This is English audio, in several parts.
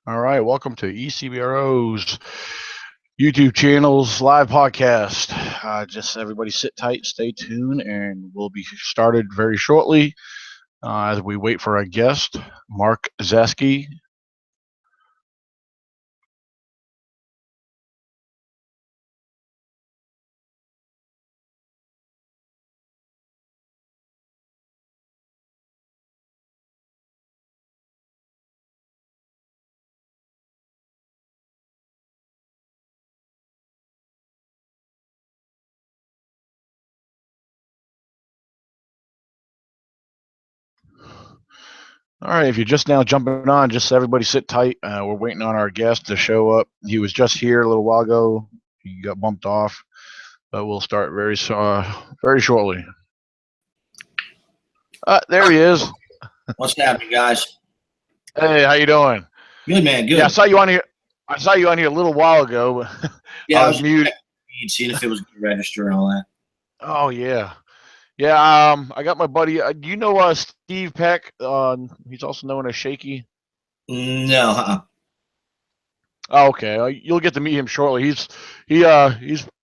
All right, welcome to ECBRO's YouTube channel's live podcast. Just everybody sit tight, stay tuned, and we'll be started very shortly as we wait for our guest, Mark Zaskey. All right, if you're just now jumping on, just everybody sit tight. We're waiting on our guest to show up. He was just here a little while ago. He got bumped off, but we'll start very shortly. There he is. What's happening, guys? Hey, how you doing? Good, man. Good. Yeah, I saw you on here a little while ago. Yeah, I was muted. Seeing if it was going to register and all that. Oh yeah. Yeah, I got my buddy. Do you know Steve Peck? He's also known as Shaky. No. Oh, okay. You'll get to meet him shortly. He's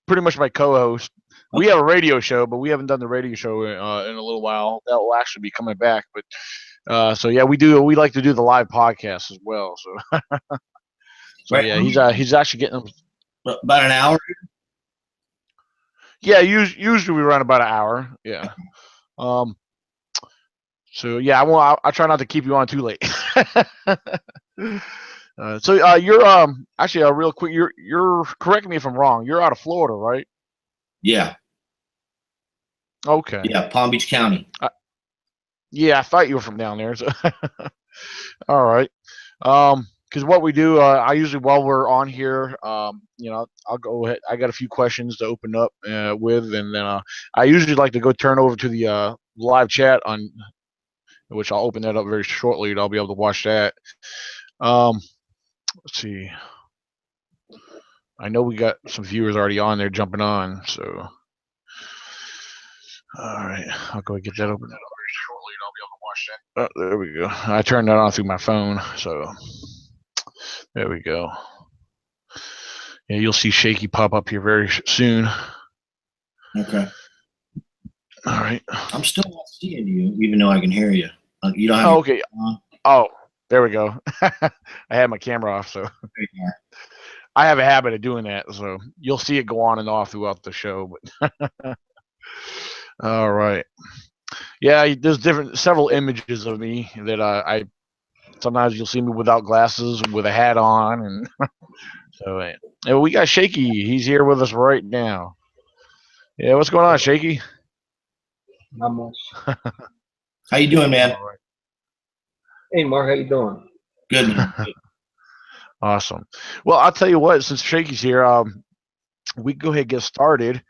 pretty much my co-host. We have a radio show, but we haven't done the radio show in a little while. That will actually be coming back. But so yeah, we like to do the live podcast as well. So so Right. yeah, he's actually getting About an hour. Yeah, usually we run about an hour. Yeah. So yeah, I try not to keep you on too late. So you're actually real quick. You're correct me if I'm wrong. You're out of Florida, right? Yeah. Okay. Yeah, Palm Beach County. Yeah, I thought you were from down there. So all right. Because what we do, I usually while we're on here, I'll go ahead. I got a few questions to open up with, and then I usually like to go turn over to the live chat on, which I'll open that up very shortly. And I'll be able to watch that. Let's see. I know we got some viewers already on there jumping on, so all right, I'll go get that open very shortly, and I'll be able to watch that. Oh, there we go. I turned that on through my phone, so. There we go. Yeah, you'll see Shaky pop up here very soon. Okay. All right. I'm still not seeing you, even though I can hear you. You don't have. Oh, okay. Oh, there we go. I had my camera off, so I have a habit of doing that. So you'll see it go on and off throughout the show. But all right. Yeah, there's several images of me that I sometimes you'll see me without glasses, with a hat on, and so and we got Shaky. He's here with us right now. Yeah, what's going on, Shaky? Not much. How you doing, man? Right. Hey, Mark, how you doing? Good. Awesome. Well, I'll tell you what. Since Shaky's here, we can go ahead and get started.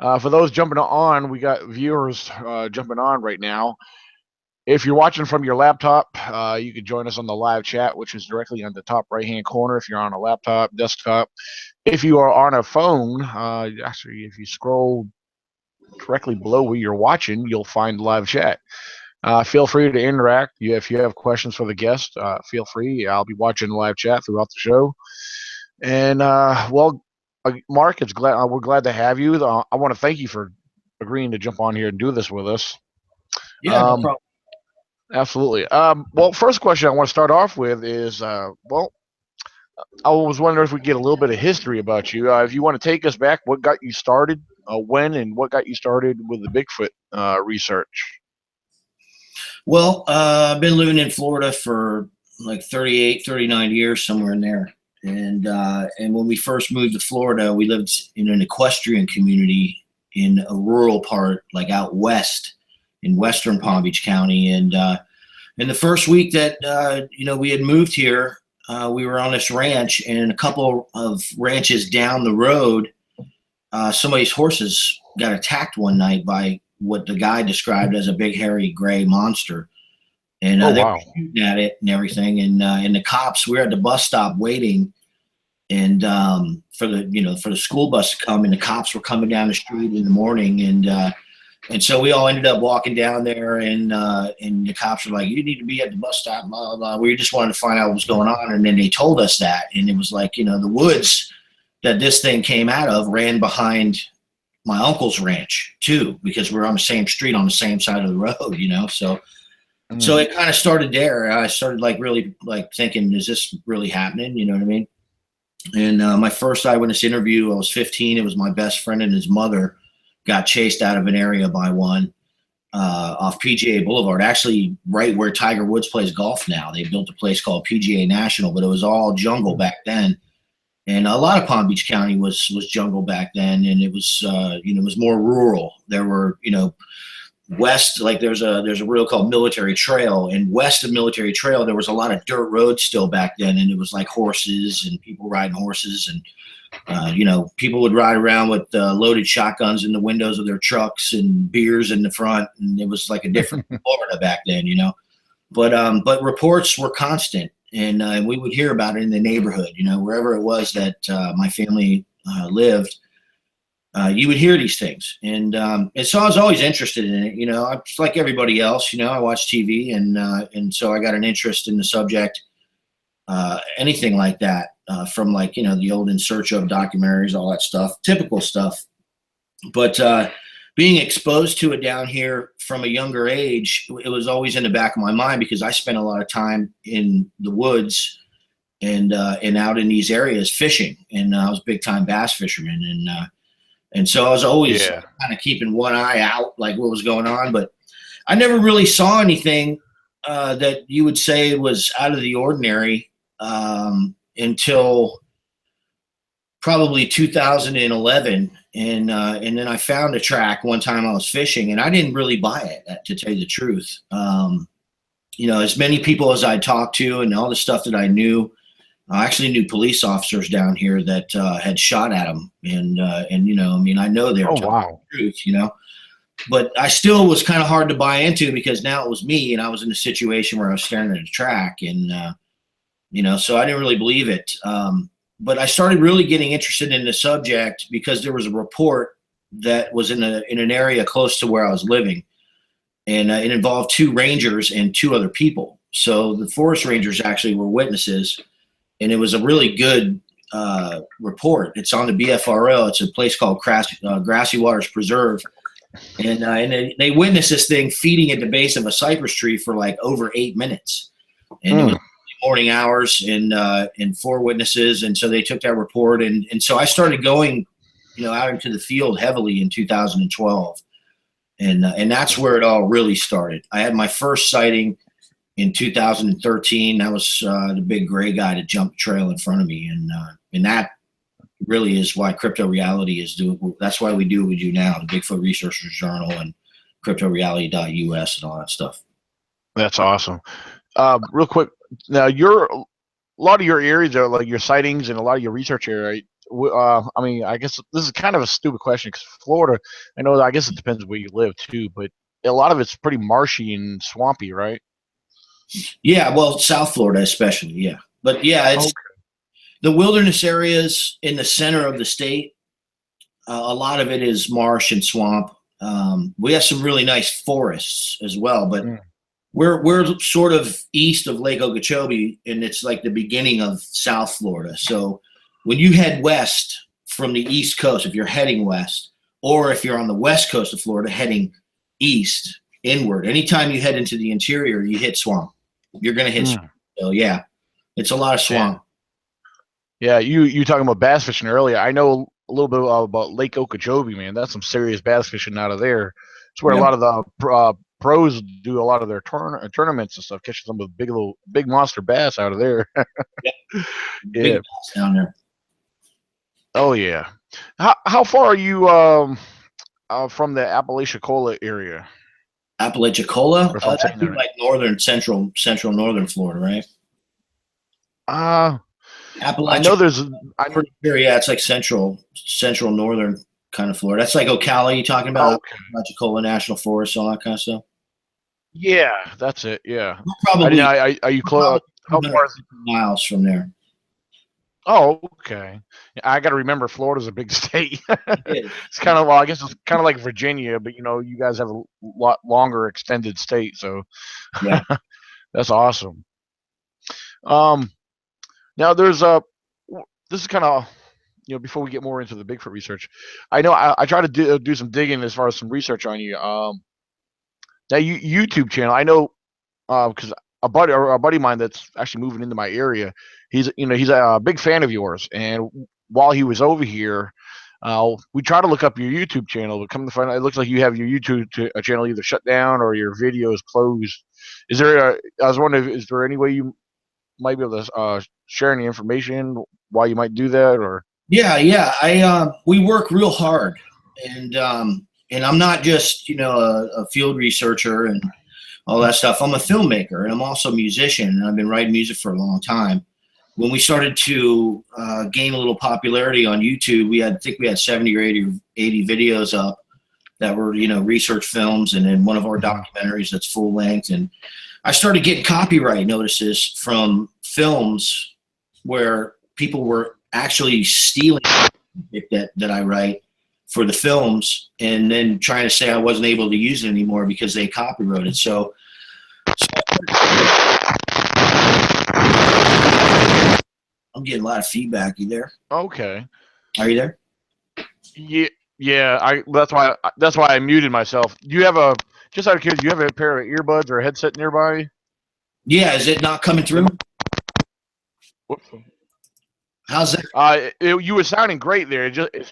For those jumping on, we got viewers jumping on right now. If you're watching from your laptop, you can join us on the live chat, which is directly on the top right-hand corner if you're on a laptop, desktop. If you are on a phone, actually, if you scroll directly below where you're watching, you'll find live chat. Feel free to interact. If you have questions for the guest, feel free. I'll be watching live chat throughout the show. And, Mark, we're glad to have you. I want to thank you for agreeing to jump on here and do this with us. Yeah, no problem. Absolutely. Well, first question I want to start off with is, I was wondering if we could get a little bit of history about you. If you want to take us back, what got you started, when, and what got you started with the Bigfoot research? Well, I've been living in Florida for like 38, 39 years, somewhere in there. And when we first moved to Florida, we lived in an equestrian community in a rural part, like out west, in western Palm Beach County. And in the first week that we had moved here, we were on this ranch, and a couple of ranches down the road, somebody's horses got attacked one night by what the guy described as a big hairy gray monster. And they were shooting at it and everything. And the cops, we were at the bus stop waiting, and for the school bus to come, and the cops were coming down the street in the morning, and And so we all ended up walking down there, and the cops were like, "You need to be at the bus stop." Blah blah blah. We just wanted to find out what was going on, and then they told us that, and it was like, the woods that this thing came out of ran behind my uncle's ranch too, because we're on the same street on the same side of the road, so it kind of started there. I started really thinking, is this really happening? You know what I mean? And my first eyewitness interview, I was 15. It was my best friend and his mother got chased out of an area by one off PGA Boulevard, actually right where Tiger Woods plays golf now. They built a place called PGA National, but it was all jungle back then. And a lot of Palm Beach County was jungle back then, and it was it was more rural. There were west, like there's a road called Military Trail, and west of Military Trail there was a lot of dirt roads still back then, and it was like horses and people riding horses, and people would ride around with loaded shotguns in the windows of their trucks and beers in the front, and it was like a different Florida back then, But reports were constant. And we would hear about it in the neighborhood, wherever it was that my family lived. You would hear these things, and so I was always interested in it. I just like everybody else. I watched TV, and so I got an interest in the subject. Anything like that, from the old In Search Of documentaries, all that stuff, typical stuff. But being exposed to it down here from a younger age, it was always in the back of my mind, because I spent a lot of time in the woods and out in these areas fishing, and I was a big time bass fisherman, and so I was always kind of keeping one eye out, like what was going on, but I never really saw anything that you would say was out of the ordinary until probably 2011. And then I found a track one time I was fishing, and I didn't really buy it, to tell you the truth. As many people as I talked to and all the stuff that I knew, I actually knew police officers down here that had shot at them. And I know they're telling the truth, but I still was kind of hard to buy into, because now it was me, and I was in a situation where I was staring at a track, and, so I didn't really believe it. But I started really getting interested in the subject because there was a report that was in an area close to where I was living, and it involved 2 rangers and 2 other people. So the forest rangers actually were witnesses, and it was a really good report. It's on the BFRO. It's a place called Grassy Waters Preserve, and they witnessed this thing feeding at the base of a cypress tree for like over 8 minutes, and it was morning hours, and 4 witnesses. And so they took that report, and so I started going, out into the field heavily in 2012. And that's where it all really started. I had my first sighting in 2013. That was the big gray guy that jumped the trail in front of me. And that really is why Crypto Reality is doing, that's why we do what we do now, the Bigfoot Researchers Journal and cryptoreality.us and all that stuff. That's awesome. Real quick, now a lot of your areas are like your sightings and a lot of your research area. I guess this is kind of a stupid question, because Florida, I guess it depends where you live too, but a lot of it's pretty marshy and swampy, right? Yeah, well, South Florida especially, yeah. But yeah, it's the wilderness areas in the center of the state. A lot of it is marsh and swamp. We have some really nice forests as well, but we're sort of east of Lake Okeechobee, and it's like the beginning of South Florida. So when you head west from the East Coast, if you're heading west, or if you're on the west coast of Florida heading east, inward, anytime you head into the interior, you hit swamp. You're going to hit swamp. So yeah, it's a lot of swamp. Yeah, you talking about bass fishing earlier. I know a little bit about Lake Okeechobee, man. That's some serious bass fishing out of there. It's where a lot of the pros do a lot of their tournaments and stuff, catching some of the big monster bass out of there. Big bass down there. Oh yeah. How far are you from the Apalachicola area? Apalachicola? That'd be like central northern Florida, right? I know there's. I'm pretty sure. Yeah, it's like central northern kind of Florida. That's like Ocala. You talking about Apalachicola National Forest, all that kind of stuff. Yeah, that's it. Yeah. Probably. Are you close? How far is it? Miles from there. Oh, okay. Yeah, I got to remember Florida's a big state. It is. It's kind of, well, I guess it's kind of like Virginia, but you guys have a lot longer extended state, so Yeah. that's awesome. Um, now there's a this is kind of, before we get more into the Bigfoot research, I know I try to do some digging as far as some research on you. That YouTube channel, I know, because a buddy of mine that's actually moving into my area, he's a big fan of yours, and while he was over here, we try to look up your YouTube channel, but come to find out, it looks like you have your YouTube channel either shut down or your video is closed. I was wondering, is there any way you might be able to share any information why you might do that, or? Yeah, yeah. We work real hard, and I'm not just a field researcher and all that stuff. I'm a filmmaker and I'm also a musician, and I've been writing music for a long time. When we started to gain a little popularity on YouTube, I think we had 70 or 80 videos up that were research films, and then one of our documentaries that's full length. And I started getting copyright notices from films where people were actually stealing that I write for the films, and then trying to say I wasn't able to use it anymore because they copyrighted. So I'm getting a lot of feedback. You there? Okay. Are you there? Yeah, yeah. That's why I muted myself. Do you have a just out of curiosity? Do you have a pair of earbuds or a headset nearby? Yeah. Is it not coming through? Whoops. How's that? You were sounding great there. It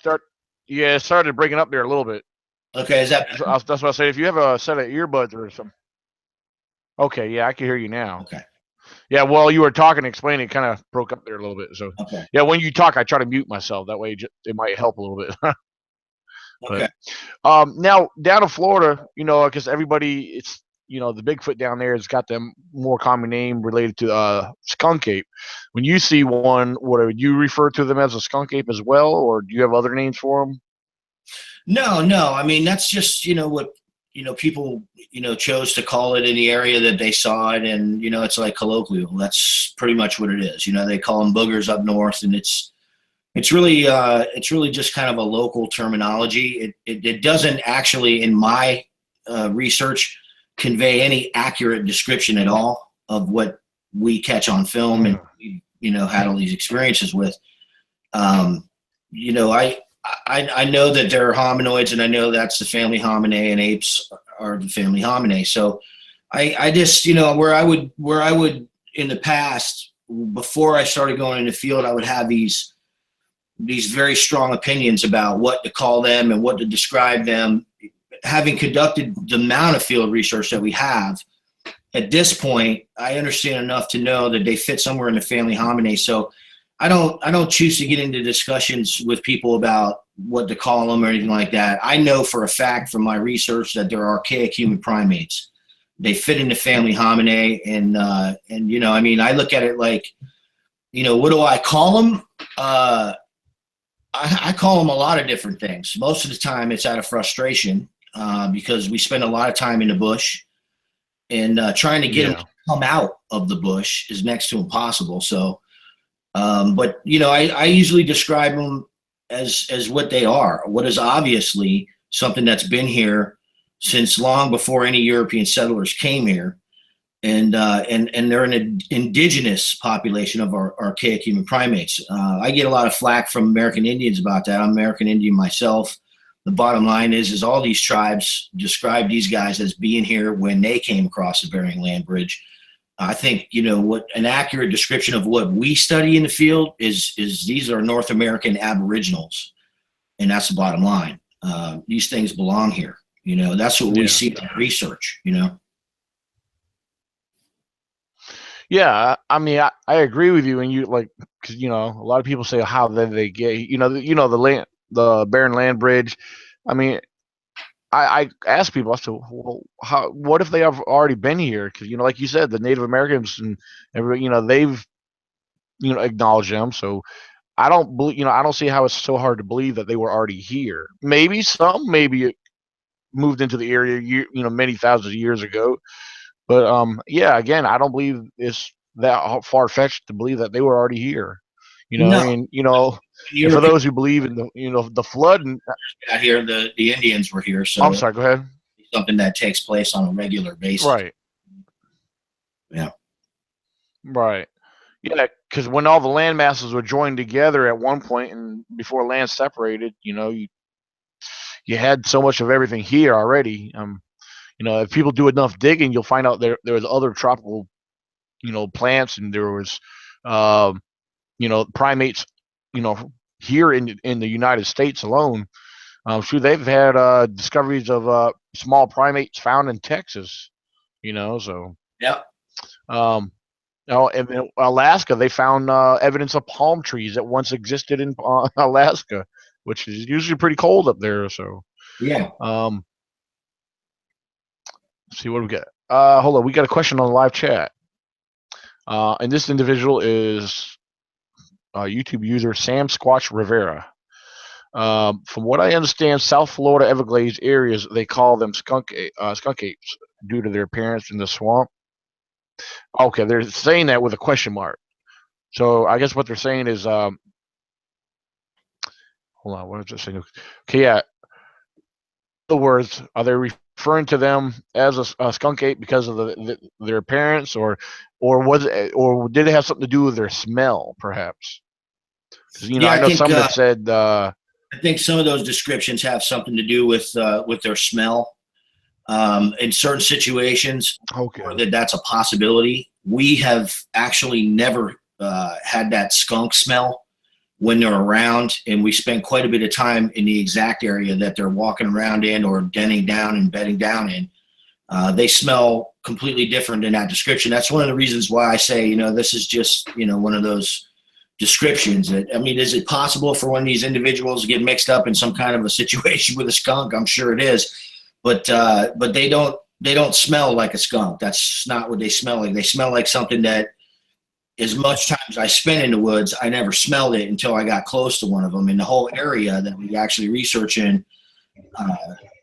started breaking up there a little bit. Okay. Is that So better? that's what I say. If you have a set of earbuds or something. Okay, yeah, I can hear you now. Okay. Yeah, well, you were talking, explaining, it kind of broke up there a little bit. So, Okay. yeah, when you talk, I try to mute myself. That way, it might help a little bit. Okay. But now down in Florida, because everybody, it's the Bigfoot down there has got the more common name related to skunk ape. When you see one, what would you refer to them as a skunk ape as well, or do you have other names for them? No, no. I mean, that's just what people chose to call it in the area that they saw it, and it's like colloquial. That's pretty much what it is. They call them boogers up north, and it's really just kind of a local terminology. It doesn't actually, in my research, convey any accurate description at all of what we catch on film and had all these experiences with. Um, you know, I know that there are hominoids, and I know that's the family Hominae, and apes are the family Hominae. So I just where I would in the past, before I started going in the field, I would have these very strong opinions about what to call them and what to describe them. Having conducted the amount of field research that we have, at this point, I understand enough to know that they fit somewhere in the family Hominae. So I don't choose to get into discussions with people about what to call them or anything like that. I know for a fact from my research that they're archaic human primates. They fit in the family Hominae, and I mean, I look at it like, what do I call them? I call them a lot of different things. Most of the time, it's out of frustration because we spend a lot of time in the bush, and trying to get them to come out of the bush is next to impossible. So, but I usually describe them as what they are. What is obviously something that's been here since long before any European settlers came here, and they're an indigenous population of our archaic human primates. I get a lot of flack from American Indians about that. I'm American Indian myself. The bottom line is all these tribes describe these guys as being here when they came across the Bering Land Bridge. I think what an accurate description of what we study in the field is these are North American Aboriginals, and that's the bottom line. These things belong here. That's what we see in research. Yeah, I mean, I agree with you, and because a lot of people say how did they get, the Barren Land Bridge. I mean, I ask people, I said, well, what if they have already been here? Because like you said, the Native Americans and everybody, they've acknowledged them. So I don't believe, I don't see how it's so hard to believe that they were already here. Maybe it moved into the area, many thousands of years ago. But yeah, again, I don't believe it's that far fetched to believe that they were already here. You know, No, and you know, and for Europeans those who believe in the flood, and got here, the Indians were here, I'm so sorry, go ahead. it's something that takes place on a regular basis. Right, Yeah. right. Yeah, because when all the land masses were joined together at one point, and before land separated, you had so much of everything here already. If people do enough digging, you'll find out there was other tropical, plants, and there was, um, primates, here in the United States alone. Sure, they've had discoveries of small primates found in Texas. So Yeah. um, in Alaska, they found evidence of palm trees that once existed in Alaska, which is usually pretty cold up there. So, Yeah. let's see what we got. Hold on, we got a question on the live chat. And this individual is YouTube user Sam Squatch Rivera. From what I understand, South Florida Everglades areas, they call them skunk apes due to their appearance in the swamp. Okay, they're saying that with a question mark. So I guess what they're saying is, hold on, what is it saying? Okay, yeah. In other words, are they referring to them as a skunk ape because of their appearance, or did it have something to do with their smell, perhaps? Because Yeah, I know some that said. I think some of those descriptions have something to do with their smell. In certain situations, Okay. or that's a possibility. We have actually never had that skunk smell when they're around, and we spend quite a bit of time in the exact area that they're walking around in or denning down and bedding down in. They smell completely different in that description. That's one of the reasons why I say, this is just, one of those descriptions that, is it possible for one of these individuals to get mixed up in some kind of a situation with a skunk? I'm sure it is, but they don't smell like a skunk. That's not what they smell like. They smell like something that, as much time as I spent in the woods, I never smelled it until I got close to one of them. And the whole area that we actually research in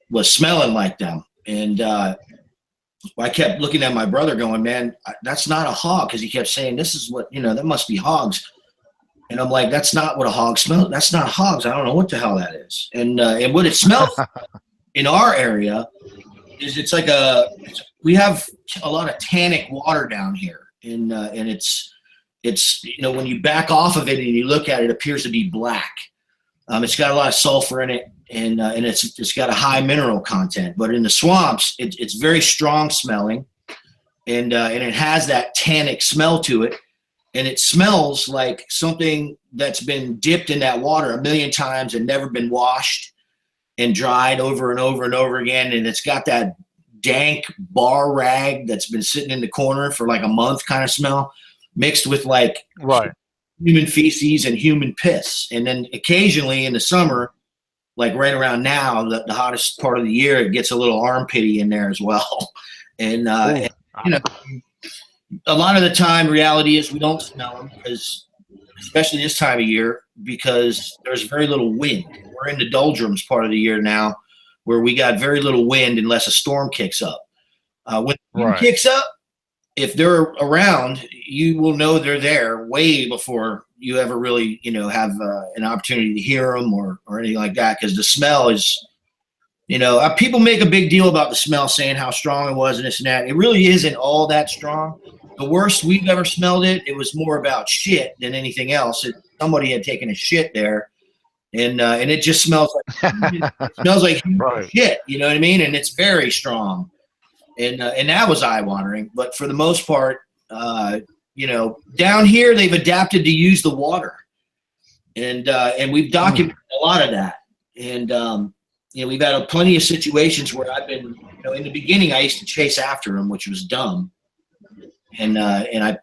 was smelling like them. And I kept looking at my brother going, man, that's not a hog. Because he kept saying, this is what, that must be hogs. And I'm like, that's not what a hog smells. That's not hogs. I don't know what the hell that is. And what it smells in our area is it's like we have a lot of tannic water down here. And it's when you back off of it and you look at it, it appears to be black. It's got a lot of sulfur in it, and it's got a high mineral content. But in the swamps, it's very strong smelling, and it has that tannic smell to it, and it smells like something that's been dipped in that water a million times and never been washed and dried over and over and over again. And it's got that dank bar rag that's been sitting in the corner for like a month kind of smell, mixed with like Right. human feces and human piss. And then occasionally in the summer, like right around now, the hottest part of the year, it gets a little armpity in there as well. And a lot of the time, reality is we don't smell them, because, especially this time of year, because there's very little wind. We're in the doldrums part of the year now, where we got very little wind unless a storm kicks up. When the wind kicks up, if they're around, you will know they're there way before you ever really, have an opportunity to hear them or anything like that. Because the smell is, people make a big deal about the smell, saying how strong it was and this and that. It really isn't all that strong. The worst we've ever smelled it was more about shit than anything else. Somebody had taken a shit there, and it just smells like Right. shit. You know what I mean? And it's very strong. And that was eye-watering. But for the most part, down here they've adapted to use the water, and we've documented a lot of that. And we've had plenty of situations where I've been, in the beginning I used to chase after them, which was dumb, and I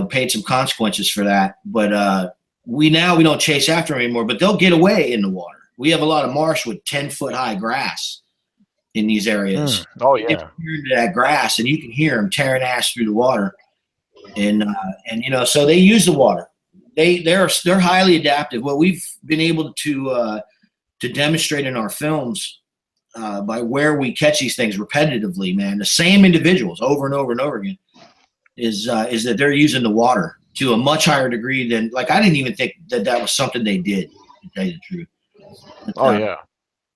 paid some consequences for that. But we don't chase after them anymore. But they'll get away in the water. We have a lot of marsh with 10-foot high grass in these areas. Oh yeah. Into that grass, and you can hear them tearing ass through the water, and so they use the water. They're highly adaptive. What we've been able to demonstrate in our films, by where we catch these things repetitively, man, the same individuals over and over and over again, is that they're using the water to a much higher degree than, like, I didn't even think that was something they did, to tell you the truth. But, Oh yeah.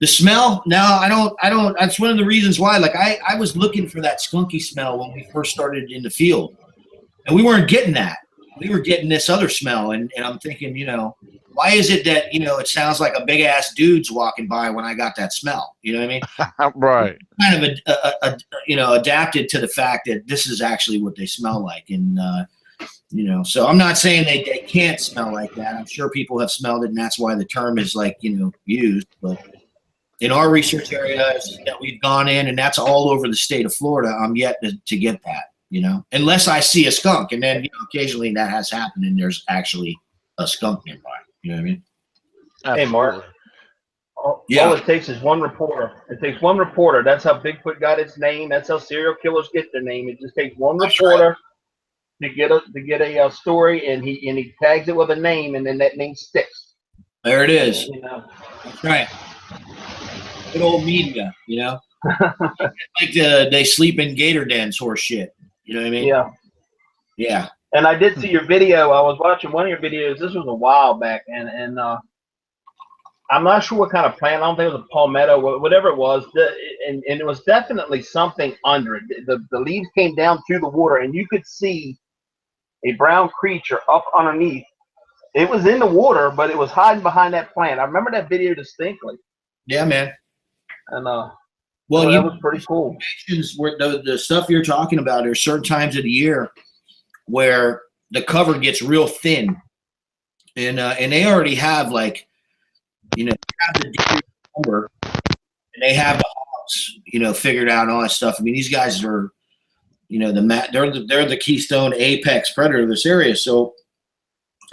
the smell, now I don't, that's one of the reasons why, like, I was looking for that skunky smell when we first started in the field, and we weren't getting that. We were getting this other smell, and I'm thinking, you know, why is it that, you know, it sounds like a big ass dude's walking by when I got that smell? You know what I mean? Right. Kind of you know, adapted to the fact that this is actually what they smell like, and you know, so I'm not saying they can't smell like that. I'm sure people have smelled it, and that's why the term is, like, you know, used. But in our research areas that we've gone in, and that's all over the state of Florida, I'm yet to get that, you know, unless I see a skunk, and then, you know, occasionally that has happened, and there's actually a skunk nearby. You know what I mean? Hey, Mark. All it takes is one reporter. It takes one reporter. That's how Bigfoot got its name. That's how serial killers get their name. It just takes one reporter to get a story, and he tags it with a name, and then that name sticks. There it is. You know? That's right. Good old media, you know. Like they sleep in gator dens, horse shit. You know what I mean? Yeah. Yeah. And I did see your video. I was watching one of your videos. This was a while back, and I'm not sure what kind of plant. I don't think it was a palmetto, whatever it was. And it was definitely something under it. The leaves came down to the water, and you could see a brown creature up underneath. It was in the water, but it was hiding behind that plant. I remember that video distinctly. Yeah, man. And well, that was pretty cool. Where the stuff you're talking about, there's certain times of the year where the cover gets real thin, and they already have, like, you know, have the deer cover, and they have the hawks, you know, figured out and all that stuff. I mean, these guys are, you know, they're the keystone apex predator of this area. So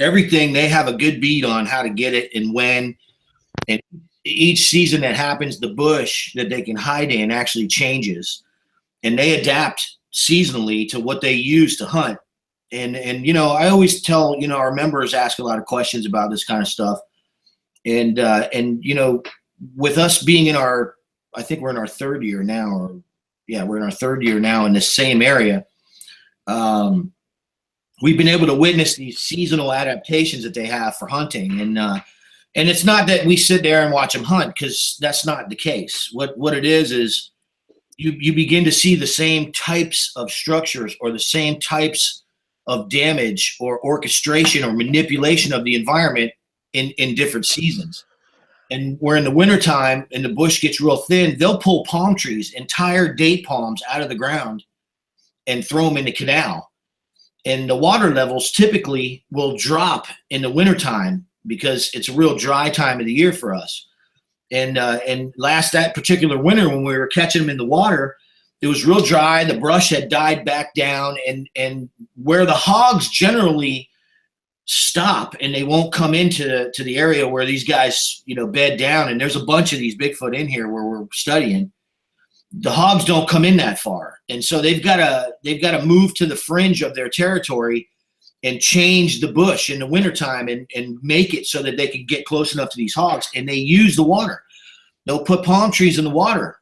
everything, they have a good beat on how to get it and when. And each season that happens, the bush that they can hide in actually changes, and they adapt seasonally to what they use to hunt. And you know, I always tell, you know, our members ask a lot of questions about this kind of stuff. And you know, with us being in our, I think we're in our third year now, or yeah, we're in our third year now in the same area. We've been able to witness these seasonal adaptations that they have for hunting, and it's not that we sit there and watch them hunt, because that's not the case. What it is you begin to see the same types of structures or the same types of damage or orchestration or manipulation of the environment in different seasons. And where in the wintertime and the bush gets real thin, they'll pull palm trees, entire date palms, out of the ground and throw them in the canal. And the water levels typically will drop in the wintertime because it's a real dry time of the year for us. And that particular winter, when we were catching them in the water, it was real dry. The brush had died back down, and where the hogs generally stop and they won't come into the area where these guys, you know, bed down. And there's a bunch of these Bigfoot in here where we're studying. The hogs don't come in that far, and so they've got to move to the fringe of their territory and change the bush in the wintertime and make it so that they can get close enough to these hogs. And they use the water. They'll put palm trees in the water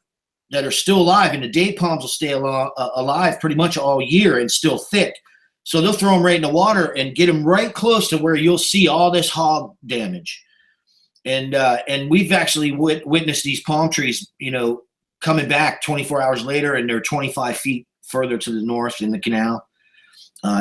that are still alive, and the date palms will stay alive pretty much all year and still thick. So they'll throw them right in the water and get them right close to where you'll see all this hog damage. And we've actually witnessed these palm trees, you know, coming back 24 hours later, and they're 25 feet further to the north in the canal.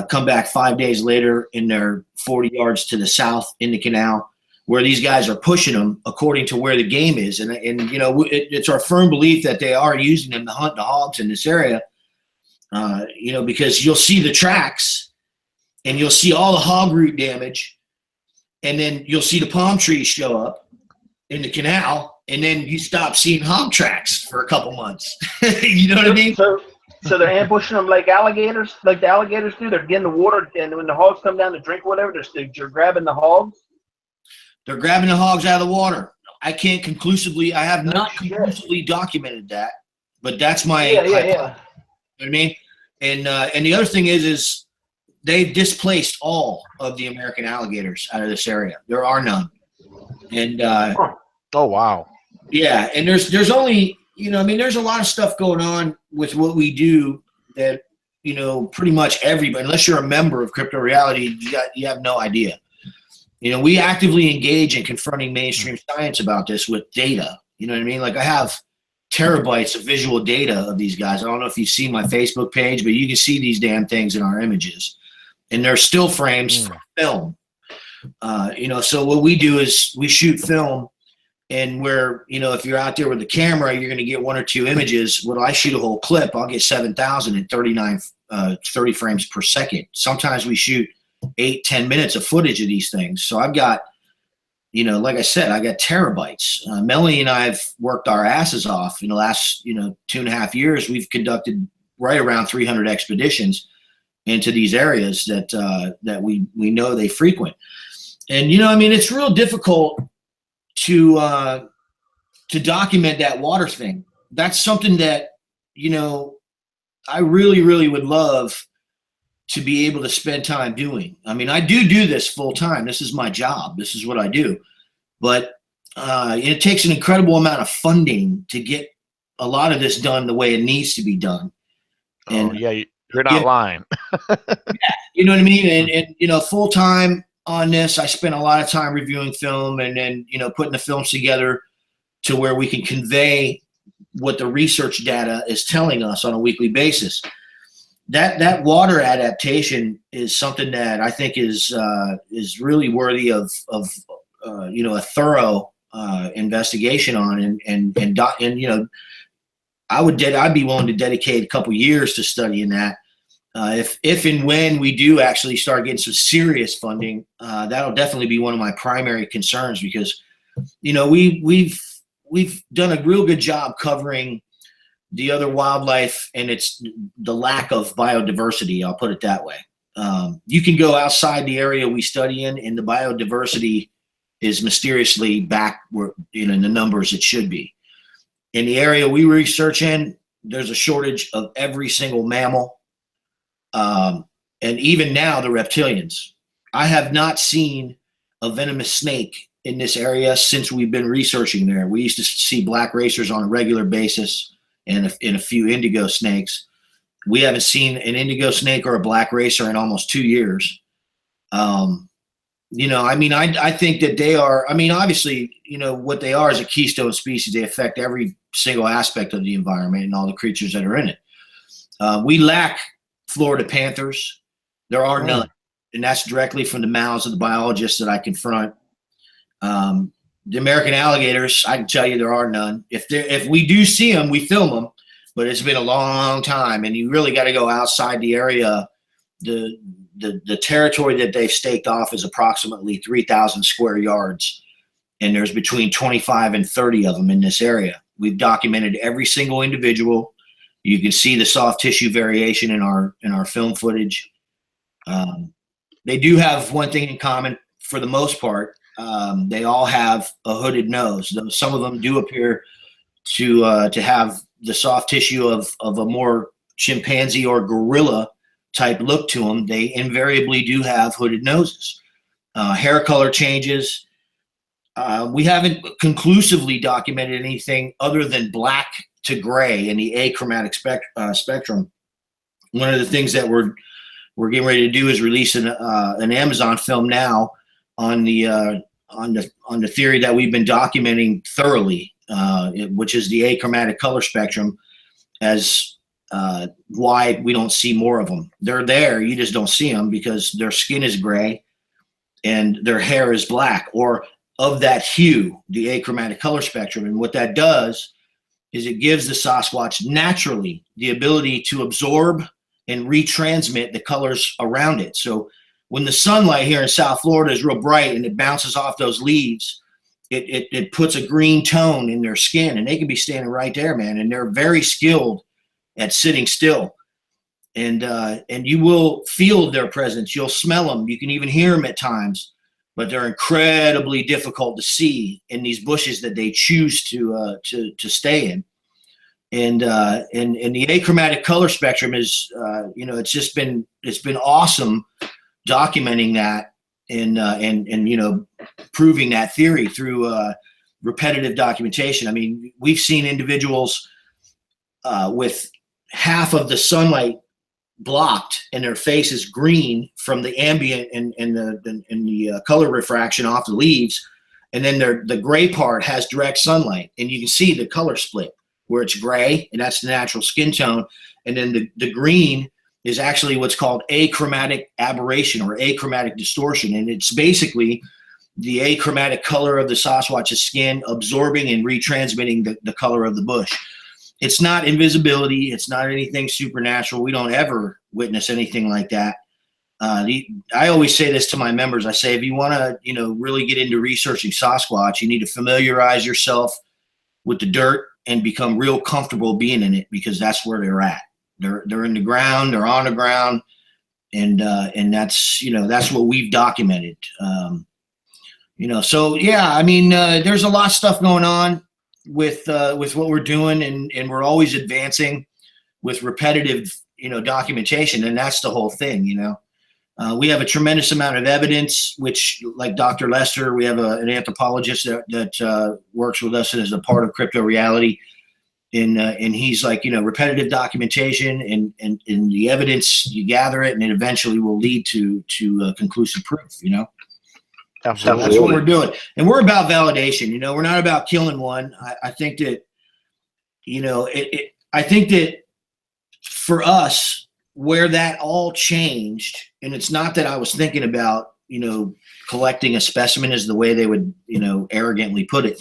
Come back 5 days later, and they're 40 yards to the south in the canal, where these guys are pushing them according to where the game is. And you know, it's our firm belief that they are using them to hunt the hogs in this area. You know, because you'll see the tracks, and you'll see all the hog root damage, and then you'll see the palm trees show up in the canal, and then you stop seeing hog tracks for a couple months. You know what I mean? So they're ambushing them like alligators, like the alligators do. They're getting the water, and when the hogs come down to drink or whatever, they're grabbing the hogs. They're grabbing the hogs out of the water. I have not conclusively documented that, but that's my yeah. You know what I mean? And the other thing is they've displaced all of the American alligators out of this area. There are none. And oh wow. Yeah, and there's only, you know, I mean, there's a lot of stuff going on with what we do that, pretty much everybody, unless you're a member of Crypto Reality, you have no idea. We actively engage in confronting mainstream science about this with data. You know what I mean? Like, I have terabytes of visual data of these guys. I don't know if you see my Facebook page, but you can see these damn things in our images, and they're still frames from film. So what we do is we shoot film, and if you're out there with the camera, you're going to get 1 or 2 images. When I shoot a whole clip, I'll get 7,000 and 30 frames per second. Sometimes we shoot 8-10 minutes of footage of these things. So I've got, like I said, I got terabytes. Melanie and I have worked our asses off in the last, 2.5 years. We've conducted right around 300 expeditions into these areas that we know they frequent. And, it's real difficult to document that water thing. That's something that, I really, really would love to be able to spend time doing. I mean, I do this full time. This is my job. This is what I do. But it takes an incredible amount of funding to get a lot of this done the way it needs to be done. And, yeah, you're not lying. Yeah, you know what I mean? And full time on this, I spent a lot of time reviewing film and then, putting the films together to where we can convey what the research data is telling us on a weekly basis. That water adaptation is something that I think is really worthy of a thorough investigation on, I'd be willing to dedicate a couple years to studying that. If and when we do actually start getting some serious funding, that'll definitely be one of my primary concerns, because we've done a real good job covering the other wildlife, and it's the lack of biodiversity. I'll put it that way. You can go outside the area we study in, and the biodiversity is mysteriously back where, in the numbers it should be. In the area we research in, there's a shortage of every single mammal, and even now the reptilians. I have not seen a venomous snake in this area since we've been researching there. We used to see black racers on a regular basis, and a few indigo snakes. We haven't seen an indigo snake or a black racer in almost 2 years. I think that they are, obviously, what they are is a keystone species. They affect every single aspect of the environment and all the creatures that are in it. We lack Florida panthers. There are none. And that's directly from the mouths of the biologists that I confront. The American alligators, I can tell you there are none. If we do see them, we film them, but it's been a long time, and you really got to go outside the area. The territory that they've staked off is approximately 3,000 square yards, and there's between 25 and 30 of them in this area. We've documented every single individual. You can see the soft tissue variation in our film footage. They do have one thing in common for the most part. They all have a hooded nose. Some of them do appear to have the soft tissue of a more chimpanzee or gorilla type look to them. They invariably do have hooded noses. Hair color changes. We haven't conclusively documented anything other than black to gray in the achromatic spectrum. One of the things that we're getting ready to do is release an Amazon film now on the theory that we've been documenting thoroughly, which is the achromatic color spectrum, as why we don't see more of them. They're there, you just don't see them because their skin is gray and their hair is black, or of that hue, the achromatic color spectrum. And what that does is it gives the Sasquatch naturally the ability to absorb and retransmit the colors around it. So when the sunlight here in South Florida is real bright and it bounces off those leaves, it puts a green tone in their skin, and they can be standing right there, man. And they're very skilled at sitting still. And you will feel their presence. You'll smell them. You can even hear them at times, but they're incredibly difficult to see in these bushes that they choose to stay in. And the achromatic color spectrum is, it's been awesome documenting that and proving that theory through repetitive documentation. I mean, we've seen individuals with half of the sunlight blocked and their face is green from the ambient and the color refraction off the leaves. And then the gray part has direct sunlight, and you can see the color split where it's gray, and that's the natural skin tone. And then the green is actually what's called achromatic aberration or achromatic distortion. And it's basically the achromatic color of the Sasquatch's skin absorbing and retransmitting the color of the bush. It's not invisibility. It's not anything supernatural. We don't ever witness anything like that. I always say this to my members. I say, if you want to, really get into researching Sasquatch, you need to familiarize yourself with the dirt and become real comfortable being in it, because that's where they're at. They're in the ground. They're on the ground, and that's that's what we've documented. So yeah, I mean, there's a lot of stuff going on with what we're doing, and we're always advancing with repetitive documentation, and that's the whole thing. We have a tremendous amount of evidence, which, like Dr. Lester, we have an anthropologist that works with us as a part of Crypto Reality, and he's like, repetitive documentation and the evidence, you gather it, and it eventually will lead to conclusive proof. Absolutely. So that's what we're doing, and we're about validation. We're not about killing one. I think that, I think that for us, where that all changed, and it's not that I was thinking about, collecting a specimen is the way they would, arrogantly put it.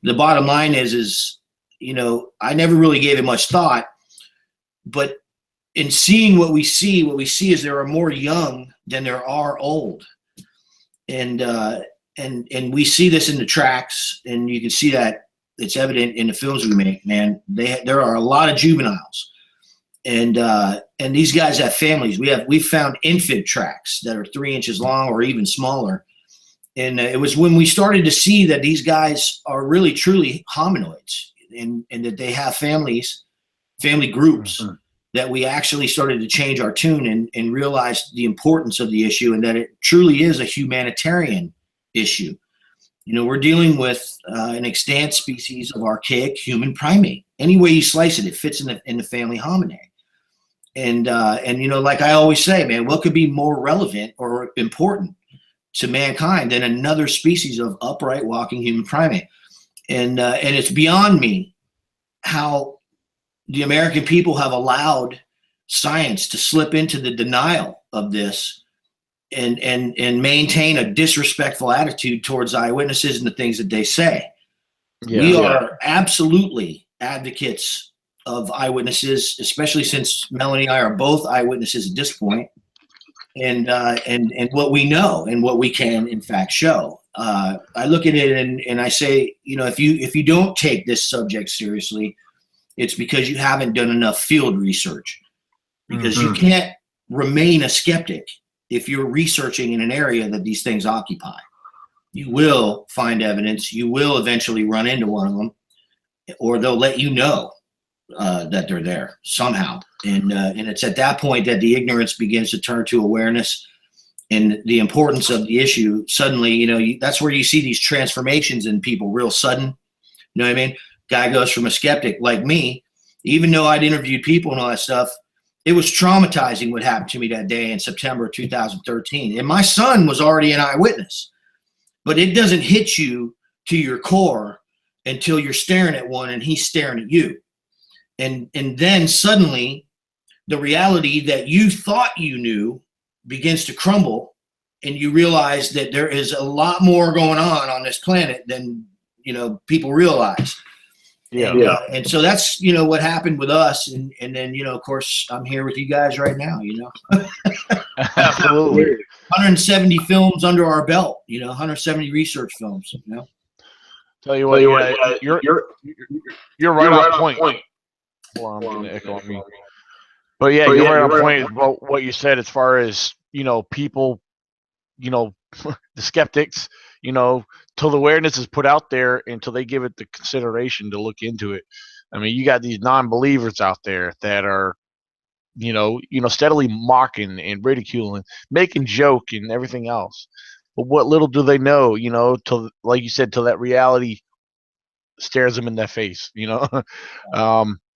The bottom line is, I never really gave it much thought, but in seeing what we see is there are more young than there are old. And we see this in the tracks, and you can see that it's evident in the films we make, man. There are a lot of juveniles. And these guys have families. We've found infant tracks that are 3 inches long or even smaller. And it was when we started to see that these guys are really truly hominoids, and that they have family groups, that we actually started to change our tune and realized the importance of the issue, and that it truly is a humanitarian issue. We're dealing with an extant species of archaic human primate. Any way you slice it, it fits in the family hominidae. And like I always say, man, what could be more relevant or important to mankind than another species of upright walking human primate? And it's beyond me how the American people have allowed science to slip into the denial of this and maintain a disrespectful attitude towards eyewitnesses and the things that they say. We are absolutely advocates of eyewitnesses, especially since Melanie and I are both eyewitnesses at this point, and what we know and what we can in fact show. I look at it and I say, if you don't take this subject seriously, it's because you haven't done enough field research, because you can't remain a skeptic if you're researching in an area that these things occupy. You will find evidence. You will eventually run into one of them, or they'll let you know that they're there somehow. And it's at that point that the ignorance begins to turn to awareness and the importance of the issue. Suddenly, that's where you see these transformations in people real sudden. You know what I mean? Guy goes from a skeptic like me, even though I'd interviewed people and all that stuff, it was traumatizing what happened to me that day in September of 2013. And my son was already an eyewitness, but it doesn't hit you to your core until you're staring at one and he's staring at you. And then suddenly the reality that you thought you knew begins to crumble, and you realize that there is a lot more going on this planet than people realize. And so that's what happened with us, and then of course I'm here with you guys right now. Absolutely. 170 films under our belt. 170 research films. Tell you what, you're right on point. Well, I'm gonna echo on me. But yeah, you're right on point about what you said as far as people, the skeptics, till the awareness is put out there, until they give it the consideration to look into it. I mean, you got these non-believers out there that are, steadily mocking and ridiculing, making joke and everything else. But what little do they know, till, like you said, till that reality stares them in their face,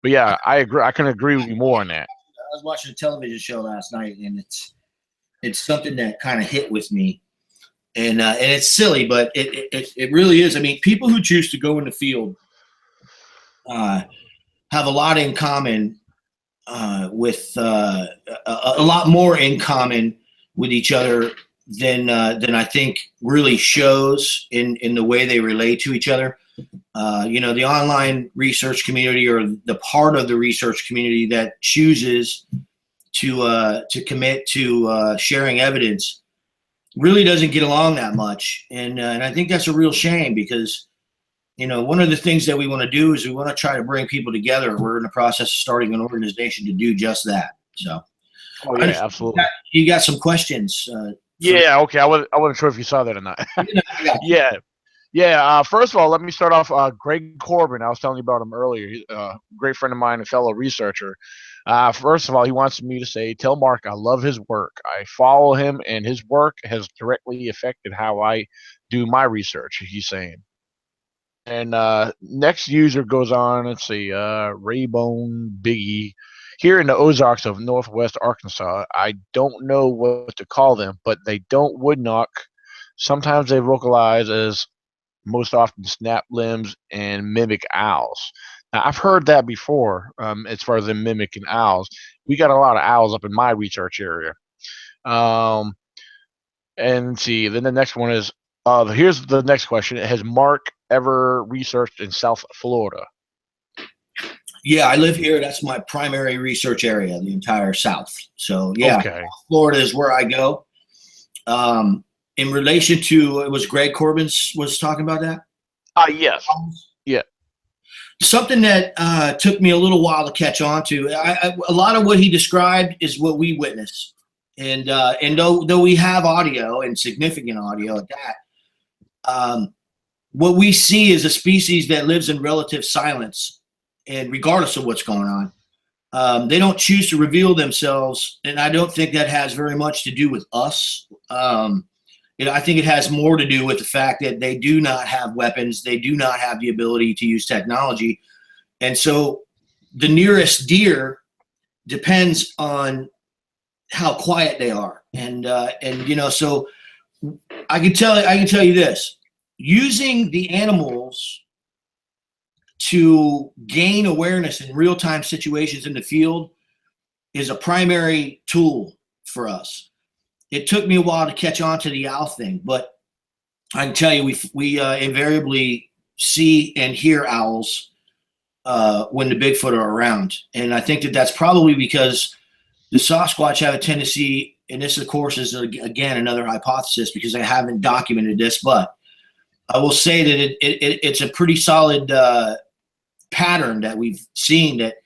But yeah, I agree. I can agree with you more on that. was watching a television show last night, and it's something that kind of hit with me, and it's silly, but it really is. I mean, people who choose to go in the field have a lot in common with a lot more in common with each other than I think really shows in the way they relate to each other. The online research community, or the part of the research community that chooses to commit to sharing evidence, really doesn't get along that much, and I think that's a real shame, because one of the things that we want to do is we want to try to bring people together. We're in the process of starting an organization to do just that. So, oh yeah, absolutely. You got some questions? Yeah, okay. I wasn't sure if you saw that or not. Yeah. First of all, let me start off. Greg Corbin, I was telling you about him earlier. He's a great friend of mine, a fellow researcher. First of all, he wants me to say, tell Mark I love his work. I follow him, and his work has directly affected how I do my research, he's saying. And next user goes on, let's see, Raybone Biggie. Here in the Ozarks of northwest Arkansas, I don't know what to call them, but they don't wood knock. Sometimes they vocalize as most often snap limbs and mimic owls. Now, I've heard that before, as far as them mimicking owls. We got a lot of owls up in my research area. And see, then the next one is, here's the next question. Has Mark ever researched in South Florida? Yeah, I live here. That's my primary research area, the entire South. So yeah, okay. Florida is where I go. In relation to, it was Greg Corbin was talking about that? Yes. Yeah. Something that took me a little while to catch on to. A lot of what he described is what we witness. And though we have audio, and significant audio at that, what we see is a species that lives in relative silence, and regardless of what's going on, they don't choose to reveal themselves. And I don't think that has very much to do with us. I think it has more to do with the fact that they do not have weapons. They do not have the ability to use technology. And so the nearest deer depends on how quiet they are. And so I can tell you this, using the animals to gain awareness in real-time situations in the field is a primary tool for us. It took me a while to catch on to the owl thing, but I can tell you we invariably see and hear owls when the Bigfoot are around. And I think that that's probably because the Sasquatch have a tendency, and this of course is again another hypothesis because I haven't documented this, but I will say that it's a pretty solid pattern that we've seen, that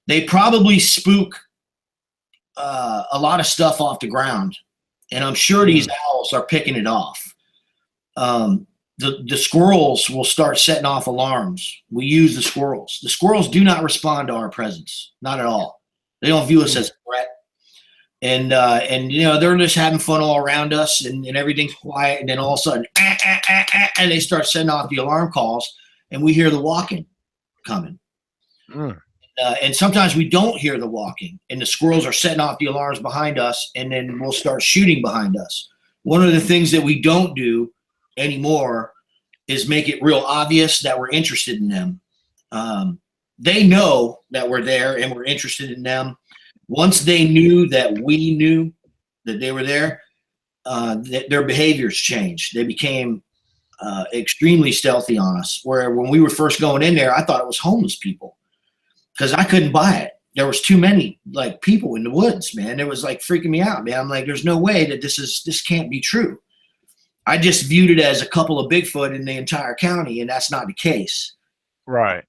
they probably spook a lot of stuff off the ground. And I'm sure these owls are picking it off. The squirrels will start setting off alarms. We use the squirrels. The squirrels do not respond to our presence, not at all. They don't view us as a threat. And they're just having fun all around us, and everything's quiet. And then all of a sudden, and they start setting off the alarm calls, and we hear the walking coming. And sometimes we don't hear the walking, and the squirrels are setting off the alarms behind us, and then we'll start shooting behind us. One of the things that we don't do anymore is make it real obvious that we're interested in them. They know that we're there and we're interested in them. Once they knew that we knew that they were there, their behaviors changed. They became extremely stealthy on us, where when we were first going in there, I thought it was homeless people, because I couldn't buy it. There was too many people in the woods, man. It was freaking me out, man. I'm like, there's no way that this can't be true. I just viewed it as a couple of Bigfoot in the entire county, and that's not the case. Right.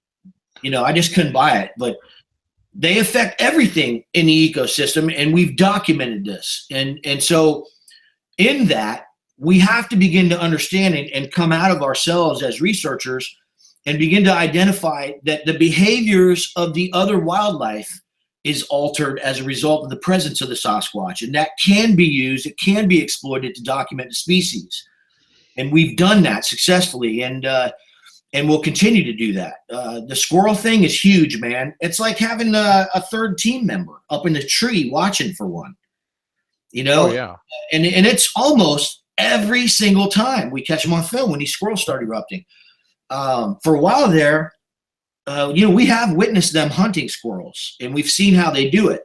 I just couldn't buy it. But they affect everything in the ecosystem, and we've documented this. And so in that, we have to begin to understand and come out of ourselves as researchers and begin to identify that the behaviors of the other wildlife is altered as a result of the presence of the Sasquatch. And that can be used, it can be exploited to document the species. And we've done that successfully. And and we'll continue to do that. The squirrel thing is huge, man. It's like having a third team member up in the tree watching for one, you know? Oh, yeah. And it's almost every single time we catch them on film when these squirrels start erupting. For a while there, you know, we have witnessed them hunting squirrels, and we've seen how they do it.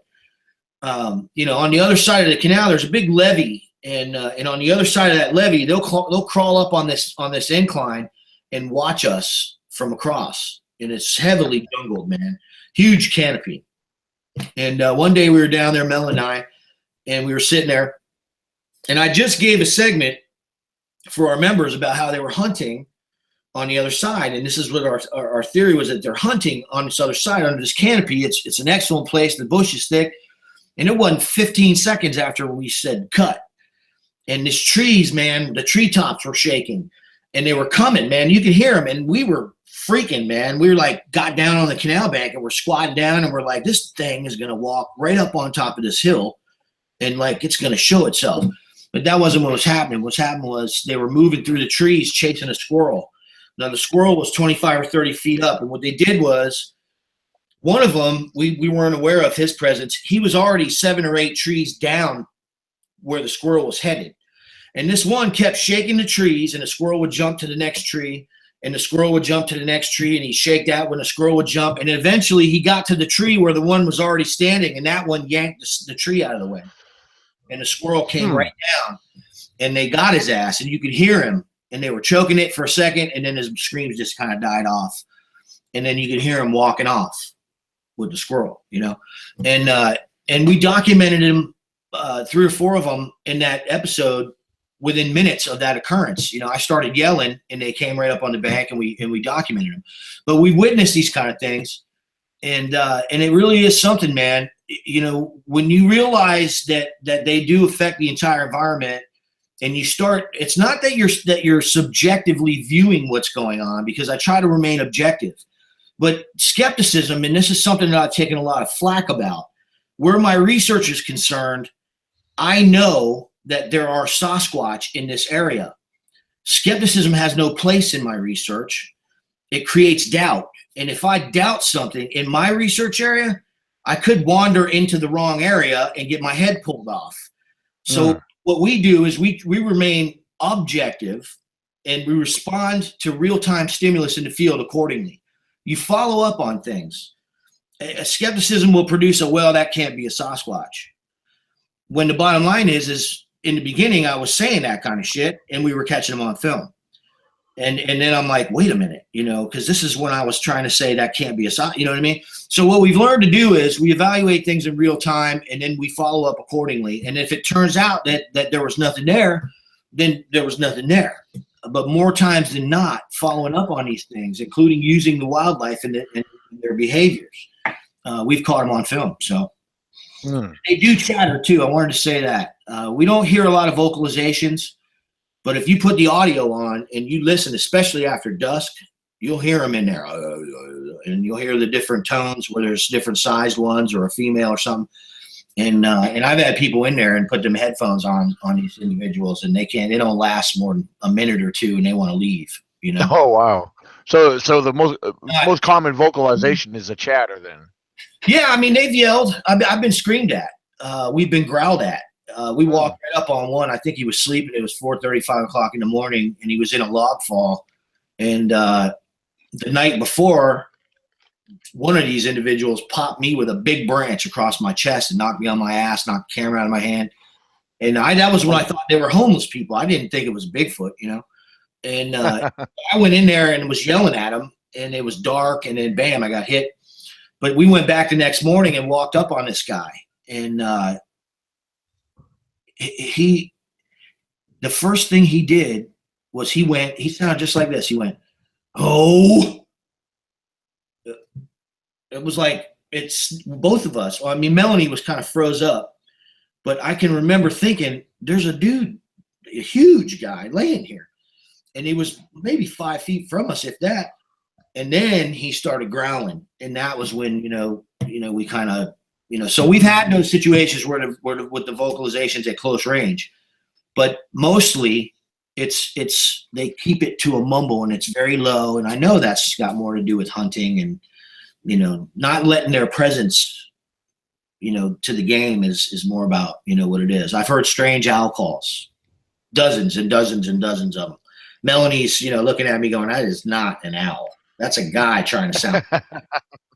You know, on the other side of the canal, there's a big levee, and on the other side of that levee, they'll crawl up on this incline and watch us from across. And it's heavily jungled, man. Huge canopy. And one day we were down there, Mel and I, and we were sitting there, and I just gave a segment for our members about how they were hunting on the other side. And this is what our theory was, that they're hunting on this other side under this canopy. It's an excellent place. The bush is thick. And it wasn't 15 seconds after we said cut. And these trees, man, the treetops were shaking. And they were coming, man. You could hear them. And we were freaking, man. We were like, got down on the canal bank and we're squatting down. And we're like, this thing is going to walk right up on top of this hill. And like, it's going to show itself. But that wasn't what was happening. What's happening was they were moving through the trees chasing a squirrel. Now, the squirrel was 25 or 30 feet up. And what they did was, one of them, we weren't aware of his presence. He was already 7 or 8 trees down where the squirrel was headed. And this one kept shaking the trees, and the squirrel would jump to the next tree, and the squirrel would jump to the next tree, and he'd shake that when the squirrel would jump. And eventually he got to the tree where the one was already standing, and that one yanked the tree out of the way. And the squirrel came right down, and they got his ass, and you could hear him. And they were choking it for a second, and then his screams just kind of died off. And then you could hear him walking off with the squirrel, you know. And we documented him, 3 or 4 of them in that episode within minutes of that occurrence. You know, I started yelling, and they came right up on the bank, and we documented them. But we witnessed these kind of things, and it really is something, man. You know, when you realize that they do affect the entire environment. And you start, it's not that you're subjectively viewing what's going on, because I try to remain objective, but skepticism, and this is something that I've taken a lot of flack about, where my research is concerned, I know that there are Sasquatch in this area. Skepticism has no place in my research. It creates doubt. And if I doubt something in my research area, I could wander into the wrong area and get my head pulled off. So what we do is we remain objective, and we respond to real-time stimulus in the field accordingly. You follow up on things. A skepticism will produce well, that can't be a Sasquatch. When the bottom line is in the beginning, I was saying that kind of shit, and we were catching them on film. And then I'm like, wait a minute, you know, because this is when I was trying to say that can't be a Sasquatch, you know what I mean? So what we've learned to do is we evaluate things in real time, and then we follow up accordingly. And if it turns out that there was nothing there, then there was nothing there. But more times than not, following up on these things, including using the wildlife and their behaviors, we've caught them on film. So they do chatter too. I wanted to say that. We don't hear a lot of vocalizations. But if you put the audio on and you listen, especially after dusk, you'll hear them in there. And you'll hear the different tones, where there's different sized ones or a female or something. And I've had people in there and put them headphones on these individuals, and they don't last more than a minute or two, and they want to leave, you know? Oh, wow. So the most common vocalization is a chatter then. Yeah. I mean, they've yelled. I've been screamed at. We've been growled at. We walked right up on one. I think he was sleeping. It was 4:30, 5 o'clock in the morning, and he was in a log fall. And the night before, one of these individuals popped me with a big branch across my chest and knocked me on my ass, knocked the camera out of my hand. And that was when I thought they were homeless people. I didn't think it was Bigfoot, you know. And I went in there and was yelling at him, and it was dark, and then bam, I got hit. But we went back the next morning and walked up on this guy, and the first thing he did was he sounded just like this. He went, oh. It was like, it's both of us. Well, I mean, Melanie was kind of froze up, but I can remember thinking, there's a dude, a huge guy laying here. And he was maybe 5 feet from us, if that. And then he started growling. And that was when, we kind of, so we've had those situations where with the vocalizations at close range, but mostly they keep it to a mumble, and it's very low. And I know that's got more to do with hunting and, you know, not letting their presence, you know, to the game is more about, you know, what it is. I've heard strange owl calls, dozens and dozens and dozens of them. Melanie's, you know, looking at me going, that is not an owl. That's a guy trying to sound. I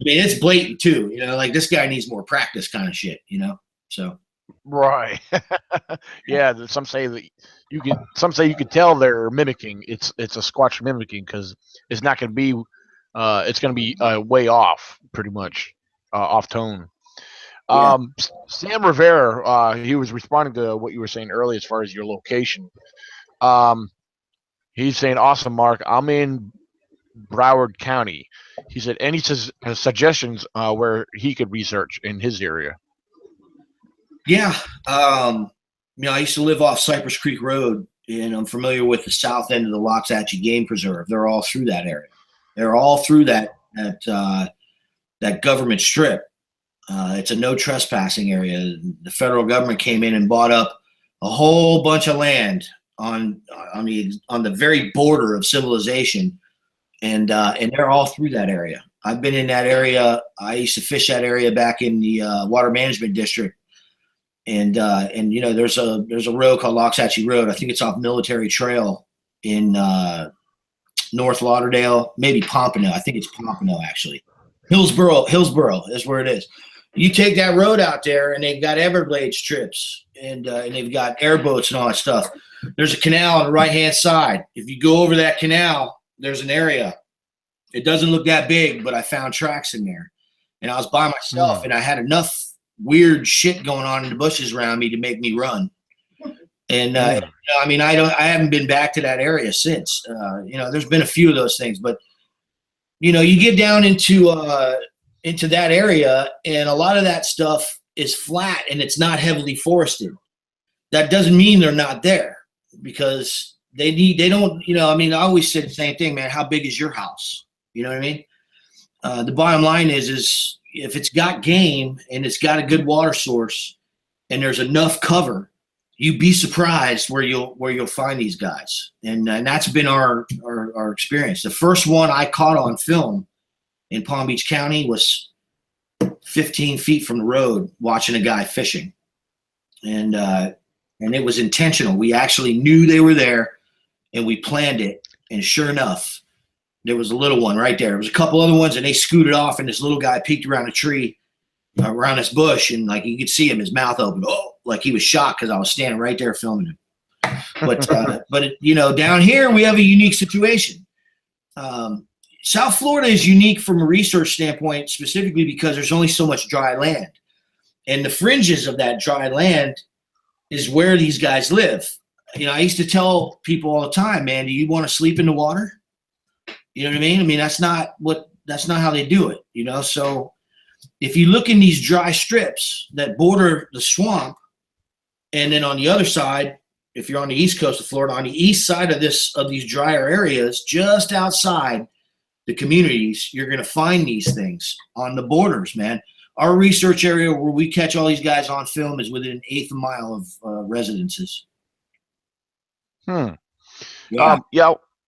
mean, it's blatant too, you know, like this guy needs more practice kind of shit, you know? So. Right. Yeah. Some say you could tell they're mimicking. It's a Squatch mimicking because it's not going to be, it's going to be way off, pretty much, off tone. Yeah. Sam Rivera, he was responding to what you were saying earlier as far as your location. He's saying, awesome, Mark. I'm in Broward County. He said, any suggestions where he could research in his area? Yeah. You know, I used to live off Cypress Creek Road, and I'm familiar with the south end of the Loxahatchee Game Preserve. They're all through that area. They're all through that government strip. It's a no trespassing area. The federal government came in and bought up a whole bunch of land on the very border of civilization, and they're all through that area. I've been in that area. I used to fish that area back in the Water Management District, and you know, there's a road called Loxahatchee Road. I think it's off Military Trail in North Lauderdale, maybe Pompano. I think it's Pompano actually. Hillsboro is where it is. You take that road out there, and they've got Everglades trips, and they've got airboats and all that stuff. There's a canal on the right-hand side. If you go over that canal, there's an area. It doesn't look that big, but I found tracks in there. And I was by myself, and I had enough weird shit going on in the bushes around me to make me run. And you know, I mean, I haven't been back to that area since. You know, there's been a few of those things, but you know, you get down into that area, and a lot of that stuff is flat and it's not heavily forested. That doesn't mean they're not there, because they don't, you know, I mean, I always say the same thing, man. How big is your house? You know what I mean? The bottom line is if it's got game and it's got a good water source and there's enough cover, you'd be surprised where you'll find these guys. And that's been our experience. The first one I caught on film in Palm Beach County was 15 feet from the road, watching a guy fishing. And it was intentional. We actually knew they were there, and we planned it. And sure enough, there was a little one right there. There was a couple other ones, and they scooted off, and this little guy peeked around a tree, around this bush, and like you could see him, his mouth open, like he was shocked because I was standing right there filming him. But you know, down here we have a unique situation. South Florida is unique from a research standpoint, specifically because there's only so much dry land, and the fringes of that dry land is where these guys live. You know, I used to tell people all the time, man, do you want to sleep in the water? You know what I mean? I mean, that's not how they do it, you know? So if you look in these dry strips that border the swamp, and then on the other side, if you're on the east coast of Florida, on the east side of these drier areas, just outside the communities, you're going to find these things on the borders, man. Our research area where we catch all these guys on film is within an eighth of a mile of residences. Yeah. I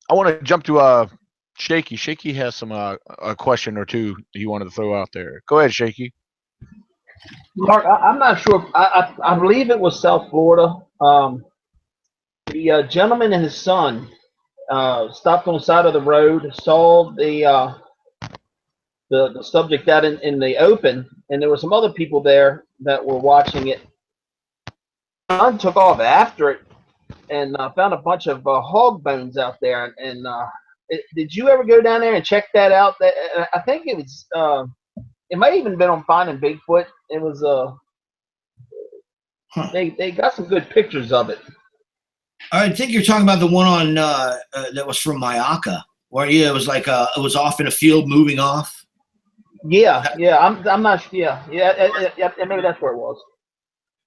want to jump to Shaky. Shaky has some a question or two he wanted to throw out there. Go ahead, Shaky. Mark, I'm not sure. I believe it was South Florida. The gentleman and his son stopped on the side of the road, saw the subject out in the open, and there were some other people there that were watching it. Son took off after it and found a bunch of hog bones out there. And did you ever go down there and check that out? I think it was. It might even been on Finding Bigfoot. It was. They got some good pictures of it. I think you're talking about the one on that was from Mayaka, where it was like it was off in a field moving off. Yeah. I'm not. Yeah. Maybe that's where it was.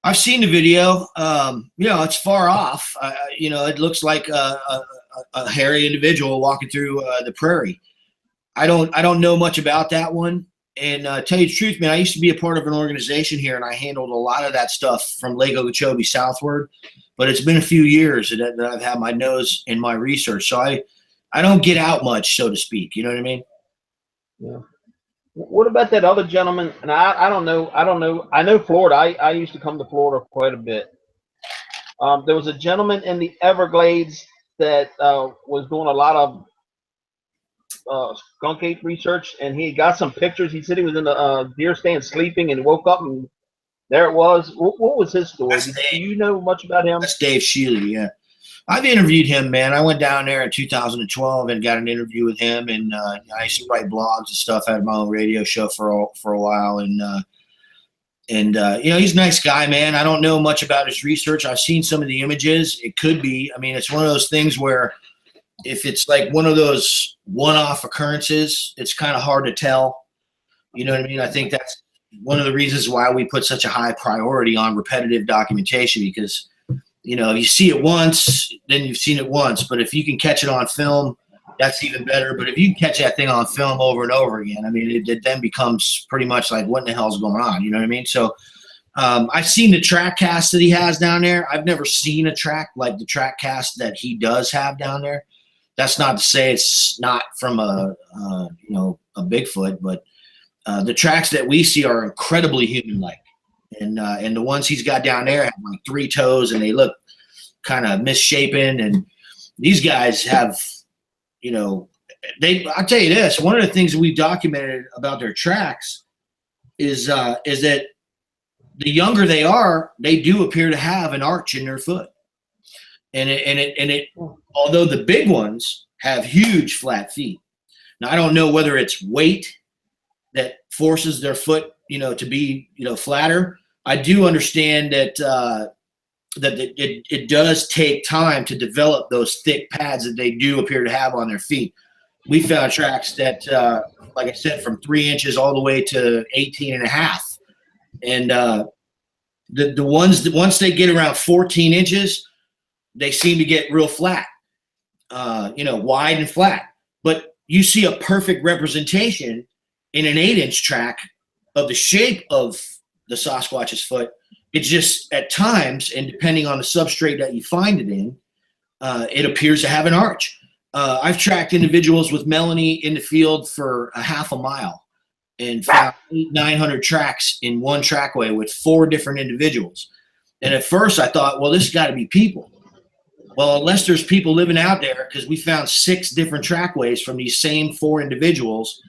I've seen the video. You know, it's far off. You know, it looks like a hairy individual walking through the prairie. I don't know much about that one. And tell you the truth, man, I used to be a part of an organization here, and I handled a lot of that stuff from Lake Okeechobee southward. but it's been a few years that I've had my nose in my research. So I don't get out much, so to speak. You know what I mean? Yeah. What about that other gentleman? And I don't know. I know Florida. I used to come to Florida quite a bit. There was a gentleman in the Everglades that was doing a lot of skunk ape research, and he got some pictures. He said he was in the deer stand sleeping and woke up, and there it was. What was his story? Do you know much about him? That's Dave Shealy, yeah. I've interviewed him, man. I went down there in 2012 and got an interview with him, and I used to write blogs and stuff. I had my own radio show for a while, and you know, he's a nice guy, man. I don't know much about his research. I've seen some of the images. It could be. I mean, it's one of those things where if it's like one of those one-off occurrences, it's kind of hard to tell. You know what I mean? I think that's one of the reasons why we put such a high priority on repetitive documentation, because, you know, you see it once, then you've seen it once. But if you can catch it on film, that's even better. But if you can catch that thing on film over and over again, I mean, it then becomes pretty much like, what in the hell's going on? You know what I mean? So I've seen the track cast that he has down there. I've never seen a track like the track cast that he does have down there. That's not to say it's not from a Bigfoot, but the tracks that we see are incredibly human-like, and the ones he's got down there have like 3 toes, and they look kind of misshapen. And these guys have, you know, I'll tell you this: one of the things that we've documented about their tracks is that the younger they are, they do appear to have an arch in their foot. And it although the big ones have huge flat feet. Now, I don't know whether it's weight that forces their foot, you know, to be, you know, flatter. I do understand that it does take time to develop those thick pads that they do appear to have on their feet. We found tracks that, like I said, from 3 inches all the way to 18 and a half. And the ones that once they get around 14 inches, they seem to get real flat, you know, wide and flat. But you see a perfect representation in an 8-inch track of the shape of the Sasquatch's foot. It's just at times, and depending on the substrate that you find it in, it appears to have an arch. I've tracked individuals with Melanie in the field for a half a mile and found 900 tracks in one trackway with 4 different individuals. And at first I thought, well, this has got to be people. Well, unless there's people living out there, because we found 6 different trackways from these same 4 individuals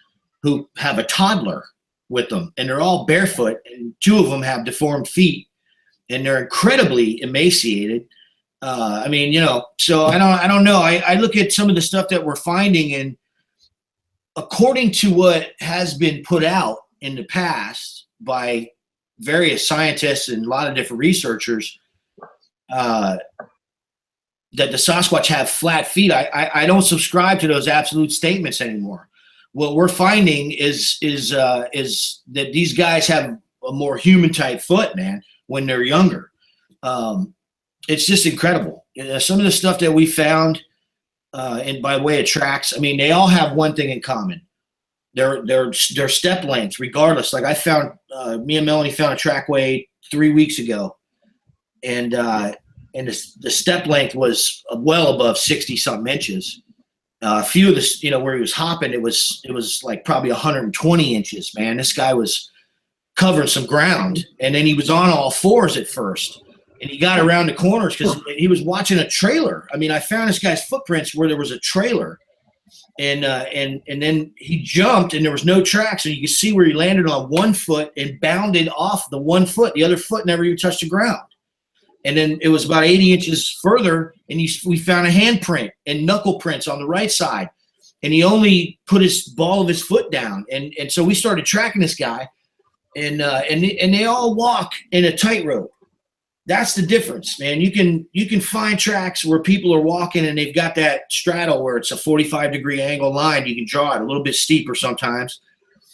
who have a toddler with them, and they're all barefoot, and 2 of them have deformed feet, and they're incredibly emaciated. I mean, you know, so I don't know. I look at some of the stuff that we're finding, and according to what has been put out in the past by various scientists and a lot of different researchers, that the Sasquatch have flat feet, I don't subscribe to those absolute statements anymore. What we're finding is that these guys have a more human type foot, man, when they're younger. It's just incredible. You know, some of the stuff that we found, and by way of tracks, I mean, they all have one thing in common. They're step lengths, regardless. Like I found, me and Melanie found a trackway 3 weeks ago, and the step length was well above 60-something inches. A few of the, you know, where he was hopping, it was like probably 120 inches, man. This guy was covering some ground, and then he was on all 4s at first, and he got around the corners because he was watching a trailer. I mean, I found this guy's footprints where there was a trailer, and then he jumped, and there was no tracks, and you could see where he landed on 1 foot and bounded off the 1 foot. The other foot never even touched the ground. And then it was about 80 inches further, and we found a handprint and knuckle prints on the right side. And he only put his ball of his foot down. And so we started tracking this guy, and they all walk in a tightrope. That's the difference, man. You can find tracks where people are walking and they've got that straddle where it's a 45-degree angle line. You can draw it a little bit steeper sometimes.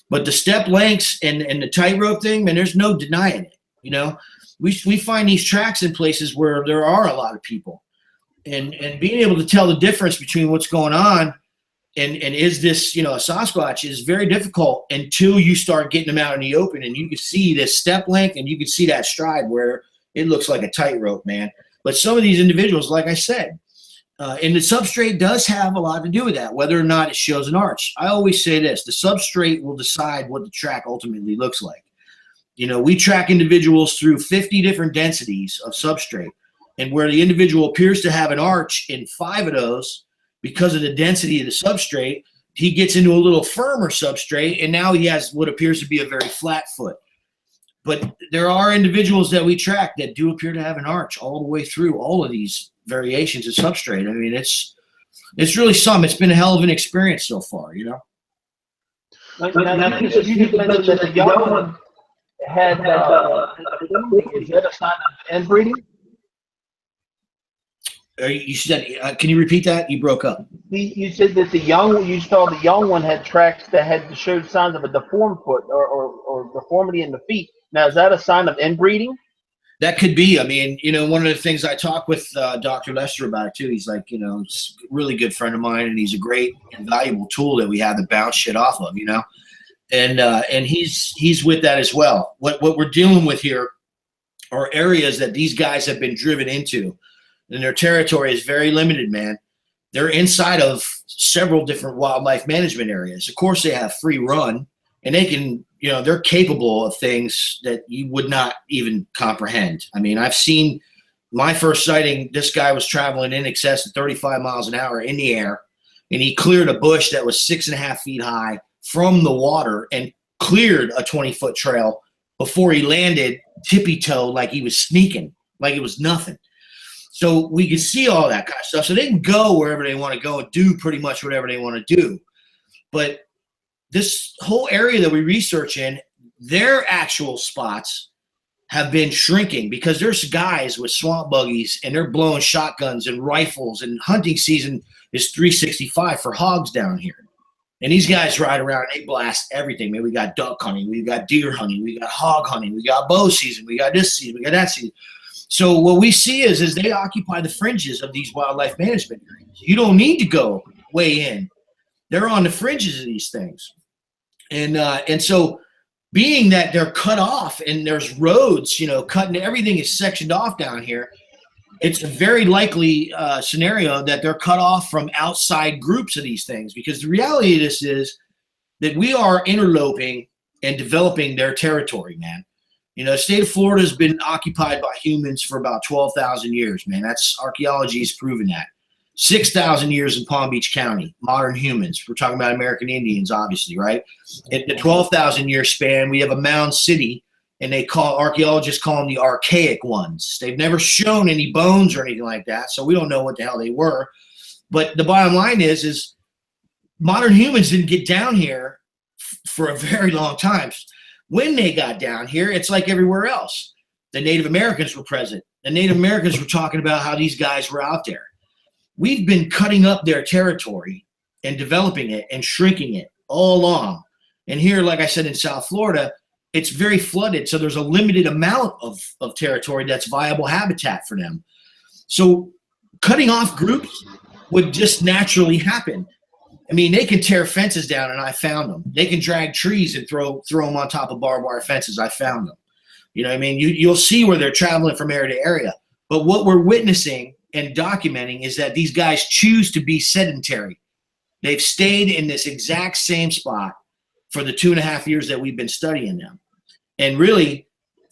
But the step lengths and the tightrope thing, man, there's no denying it, you know. We find these tracks in places where there are a lot of people, and being able to tell the difference between what's going on and is this, you know, a Sasquatch is very difficult until you start getting them out in the open, and you can see this step length and you can see that stride where it looks like a tightrope, man. But some of these individuals, like I said, and the substrate does have a lot to do with that, whether or not it shows an arch. I always say this: the substrate will decide what the track ultimately looks like. We track individuals through 50 different densities of substrate, and where the individual appears to have an arch in 5 of those because of the density of the substrate, he gets into a little firmer substrate, and now he has what appears to be a very flat foot. But there are individuals that we track that do appear to have an arch all the way through all of these variations of substrate. I mean, it's really something. It's been a hell of an experience so far, Now, you mentioned that the young one had, is that a sign of inbreeding? You said, can you repeat that? You broke up. You said that you saw the young one had tracks that had showed signs of a deformed foot or deformity in the feet. Now, is that a sign of inbreeding? That could be. I mean, one of the things I talked with Dr. Lester about it too. He's like, it's a really good friend of mine, and he's a great and valuable tool that we have to bounce shit off of, and he's with that as well. What we're dealing with here are areas that these guys have been driven into, and their territory is very limited, man. They're inside of several different wildlife management areas. Of course, they have free run, and they can, they're capable of things that you would not even comprehend. I mean, I've seen my first sighting. This guy was traveling in excess of 35 miles an hour in the air, and he cleared a bush that was 6.5 feet high from the water and cleared a 20-foot trail before he landed tippy-toe like he was sneaking, like it was nothing. So we can see all that kind of stuff. So they can go wherever they want to go and do pretty much whatever they want to do. But this whole area that we research in, their actual spots have been shrinking because there's guys with swamp buggies and they're blowing shotguns and rifles, and hunting season is 365 for hogs down here. And these guys ride around and they blast everything. Man, we got duck hunting, we got deer hunting, we got hog hunting, we got bow season, we got this season, we got that season. So what we see is they occupy the fringes of these wildlife management areas. You don't need to go way in. They're on the fringes of these things. And so being that they're cut off and there's roads, cutting, everything is sectioned off down here, it's a very likely scenario that they're cut off from outside groups of these things, because the reality of this is that we are interloping and developing their territory, man. The state of Florida has been occupied by humans for about 12,000 years, man. That's archaeology has proven that. 6,000 years in Palm Beach County, modern humans. We're talking about American Indians, obviously, right? In the 12,000 year span, we have a mound city, and archaeologists call them the archaic ones. They've never shown any bones or anything like that, so we don't know what the hell they were. But the bottom line is modern humans didn't get down here for a very long time. When they got down here, it's like everywhere else. The Native Americans were present. The Native Americans were talking about how these guys were out there. We've been cutting up their territory and developing it and shrinking it all along. And here, like I said, in South Florida, it's very flooded. So there's a limited amount of territory that's viable habitat for them. So cutting off groups would just naturally happen. I mean, they can tear fences down, and I found them. They can drag trees and throw them on top of barbed wire fences. I found them. What I mean? You'll see where they're traveling from area to area. But what we're witnessing and documenting is that these guys choose to be sedentary. They've stayed in this exact same spot for the 2.5 years that we've been studying them. And really,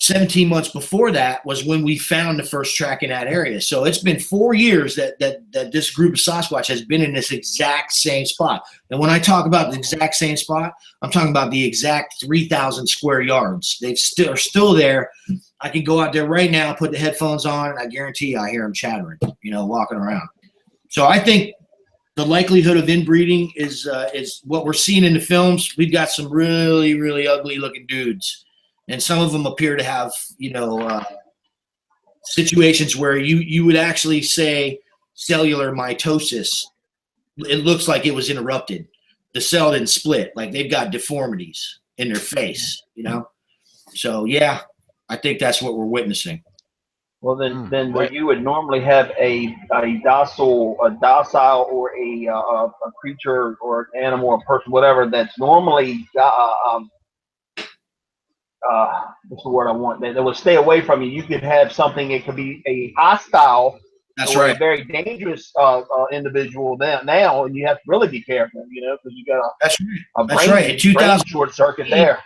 17 months before that was when we found the first track in that area. So it's been 4 years that this group of Sasquatch has been in this exact same spot. And when I talk about the exact same spot, I'm talking about the exact 3,000 square yards. They are still there. I can go out there right now, put the headphones on, and I guarantee you I hear them chattering, walking around. So I think the likelihood of inbreeding is what we're seeing in the films. We've got some really, really ugly looking dudes. And some of them appear to have, situations where you would actually say cellular mitosis. It looks like it was interrupted. The cell didn't split. Like they've got deformities in their face, So, yeah, I think that's what we're witnessing. Well, then where you would normally have a docile or a creature or an animal or person, whatever, that's normally what's the word I want? That would stay away from you. You could have something. It could be a hostile That's or right. a very dangerous individual now, and you have to really be careful, because you got That's right. a That's right. In 2000, brain short circuit there.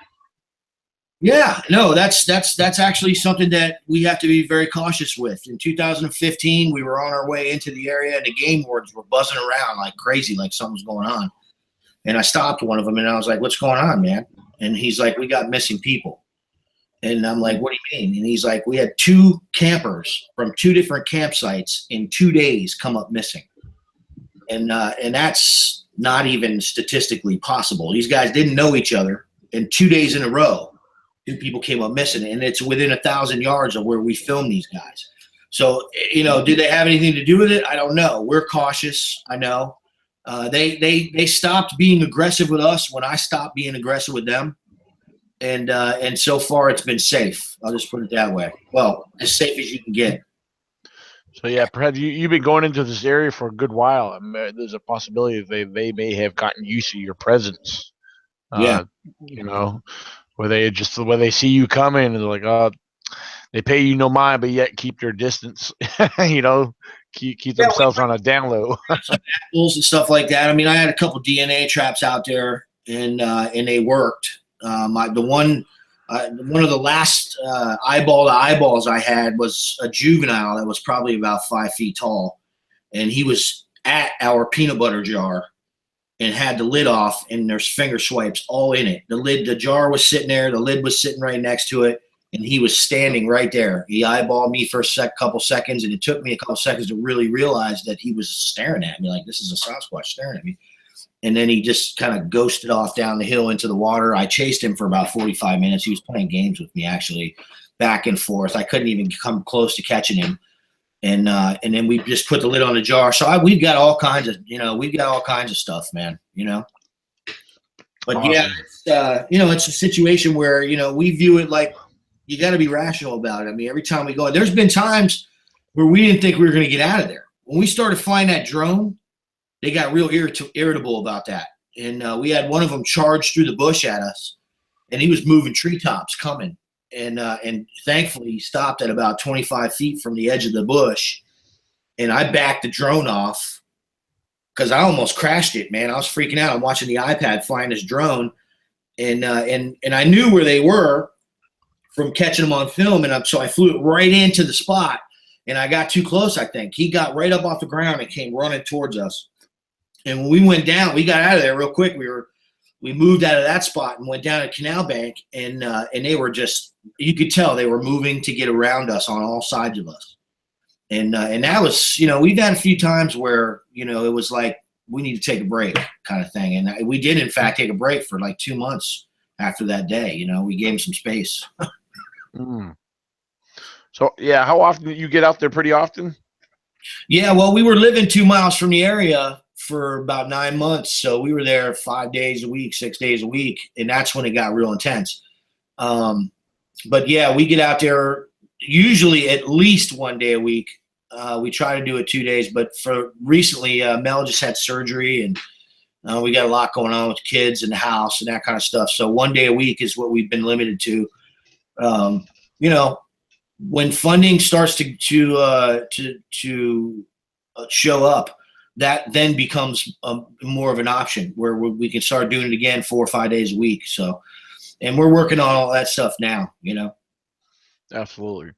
Yeah, no, that's actually something that we have to be very cautious with. In 2015, we were on our way into the area, and the game wardens were buzzing around like crazy, like something's going on. And I stopped one of them, and I was like, "What's going on, man?" And he's like, "We got missing people." And I'm like, "What do you mean?" And he's like, "We had 2 campers from 2 different campsites in 2 days come up missing." And that's not even statistically possible. These guys didn't know each other, and 2 days in a row, 2 people came up missing, and it's within 1,000 yards of where we filmed these guys. So, did they have anything to do with it? I don't know. We're cautious. I know. They stopped being aggressive with us when I stopped being aggressive with them, and so far it's been safe. I'll just put it that way. Well, as safe as you can get. So yeah, perhaps you've been going into this area for a good while. I mean, there's a possibility that they may have gotten used to your presence. Yeah. Where they see you coming and they're like, oh, they pay you no mind, but yet keep their distance. Keep themselves on a down low. Apples and stuff like that. I mean, I had a couple DNA traps out there, and they worked. One of the last eyeball to eyeballs I had was a juvenile that was probably about 5 feet tall, and he was at our peanut butter jar and had the lid off, and there's finger swipes all in it. The jar was sitting there, the lid was sitting right next to it, and he was standing right there. He eyeballed me for a couple seconds, and it took me a couple seconds to really realize that he was staring at me like, this is a Sasquatch staring at me. And then he just kind of ghosted off down the hill into the water. I chased him for about 45 minutes. He was playing games with me, actually, back and forth. I couldn't even come close to catching him. And then we just put the lid on the jar. So we've got all kinds of stuff, man, But Awesome. yeah, it's a situation where, we view it like you got to be rational about it. I mean, every time we go, there's been times where we didn't think we were going to get out of there. When we started flying that drone, they got real irritable about that. And we had one of them charge through the bush at us, and he was moving treetops coming. And thankfully he stopped at about 25 feet from the edge of the bush, and I backed the drone off because I almost crashed it, man. I was freaking out. I'm watching the iPad flying this drone, and I knew where they were from catching them on film, and so I flew it right into the spot, and I got too close. I think he got right up off the ground and came running towards us. And when we went down, we got out of there real quick. We moved out of that spot and went down a canal bank, and they were just, you could tell they were moving to get around us on all sides of us. And that was, we've had a few times where, it was like, we need to take a break kind of thing. And we did, in fact, take a break for like 2 months after that day. We gave them some space. So, yeah, how often do you get out there? Pretty often? Yeah, well, we were living 2 miles from the area for about 9 months. So we were there 5 days a week, 6 days a week. And that's when it got real intense. But yeah, we get out there usually at least 1 day a week. We try to do it 2 days, but for recently, Mel just had surgery, and we got a lot going on with the kids in the house and that kind of stuff. So 1 day a week is what we've been limited to. When funding starts to show up, that then becomes more of an option where we can start doing it again 4 or 5 days a week. So, and we're working on all that stuff now, Absolutely.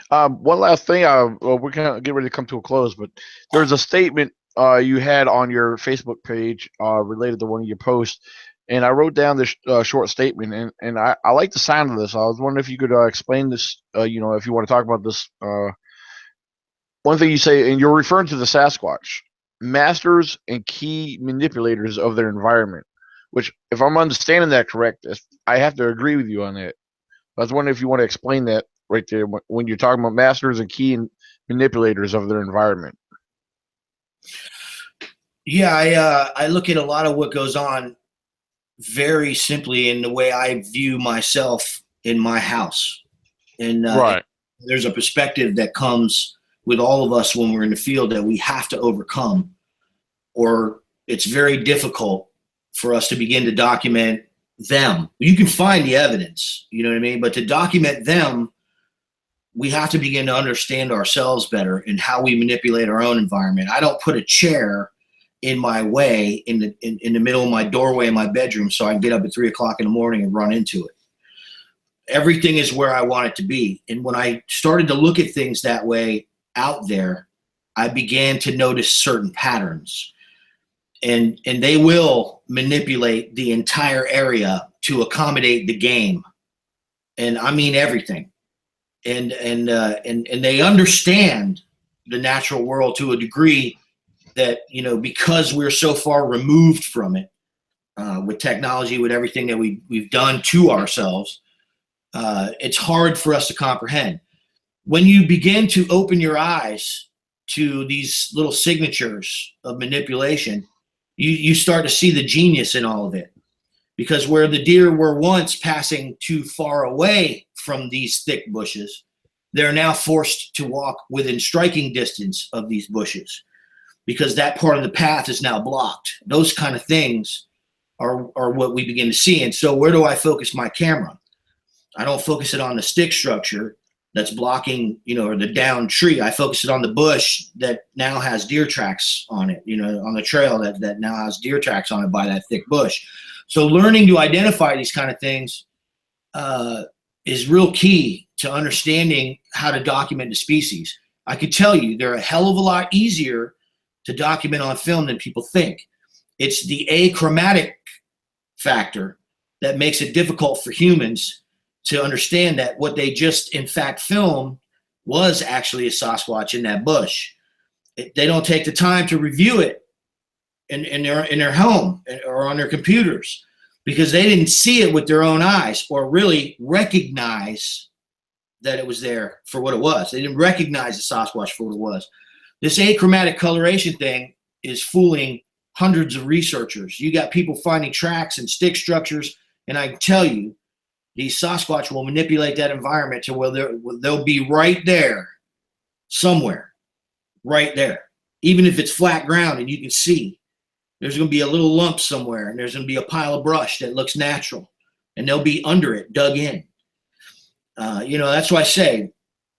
One last thing, we're gonna get ready to come to a close, but there's a statement you had on your Facebook page related to one of your posts, and I wrote down this short statement, and I like the sound of this. I was wondering if you could explain this, if you want to talk about this. One thing you say, and you're referring to the Sasquatch, masters and key manipulators of their environment, which, if I'm understanding that correct, I have to agree with you on that. I was wondering if you want to explain that right there when you're talking about masters and key manipulators of their environment. Yeah, I look at a lot of what goes on very simply in the way I view myself in my house. And right. There's a perspective that comes with all of us when we're in the field that we have to overcome, or it's very difficult for us to begin to document them. You can find the evidence, you know what I mean? But to document them, we have to begin to understand ourselves better and how we manipulate our own environment. I don't put a chair in my way in the middle of my doorway in my bedroom so I can get up at 3 o'clock in the morning and run into it. Everything is where I want it to be. And when I started to look at things that way out there, I began to notice certain patterns. And they will manipulate the entire area to accommodate the game. And I mean everything. And they understand the natural world to a degree that, you know, because we're so far removed from it, with technology, with everything that we've done to ourselves, it's hard for us to comprehend. When you begin to open your eyes to these little signatures of manipulation, you start to see the genius in all of it. Because where the deer were once passing too far away from these thick bushes, they're now forced to walk within striking distance of these bushes because that part of the path is now blocked. Those kind of things are what we begin to see. And so where do I focus my camera? I don't focus it on the stick structure that's blocking, you know, or the down tree. I focus it on the bush that now has deer tracks on it, you know, on the trail that now has deer tracks on it by that thick bush. So learning to identify these kind of things is real key to understanding how to document the species. I could tell you they're a hell of a lot easier to document on film than people think. It's the achromatic factor that makes it difficult for humans to understand that what they just in fact filmed was actually a Sasquatch in that bush. They don't take the time to review it in their home or on their computers because they didn't see it with their own eyes or really recognize that it was there for what it was. They didn't recognize the Sasquatch for what it was. This achromatic coloration thing is fooling hundreds of researchers. You got people finding tracks and stick structures, and I can tell you, these Sasquatch will manipulate that environment to where they'll be right there, somewhere, right there. Even if it's flat ground and you can see, there's going to be a little lump somewhere, and there's going to be a pile of brush that looks natural, and they'll be under it, dug in. You know, that's why I say,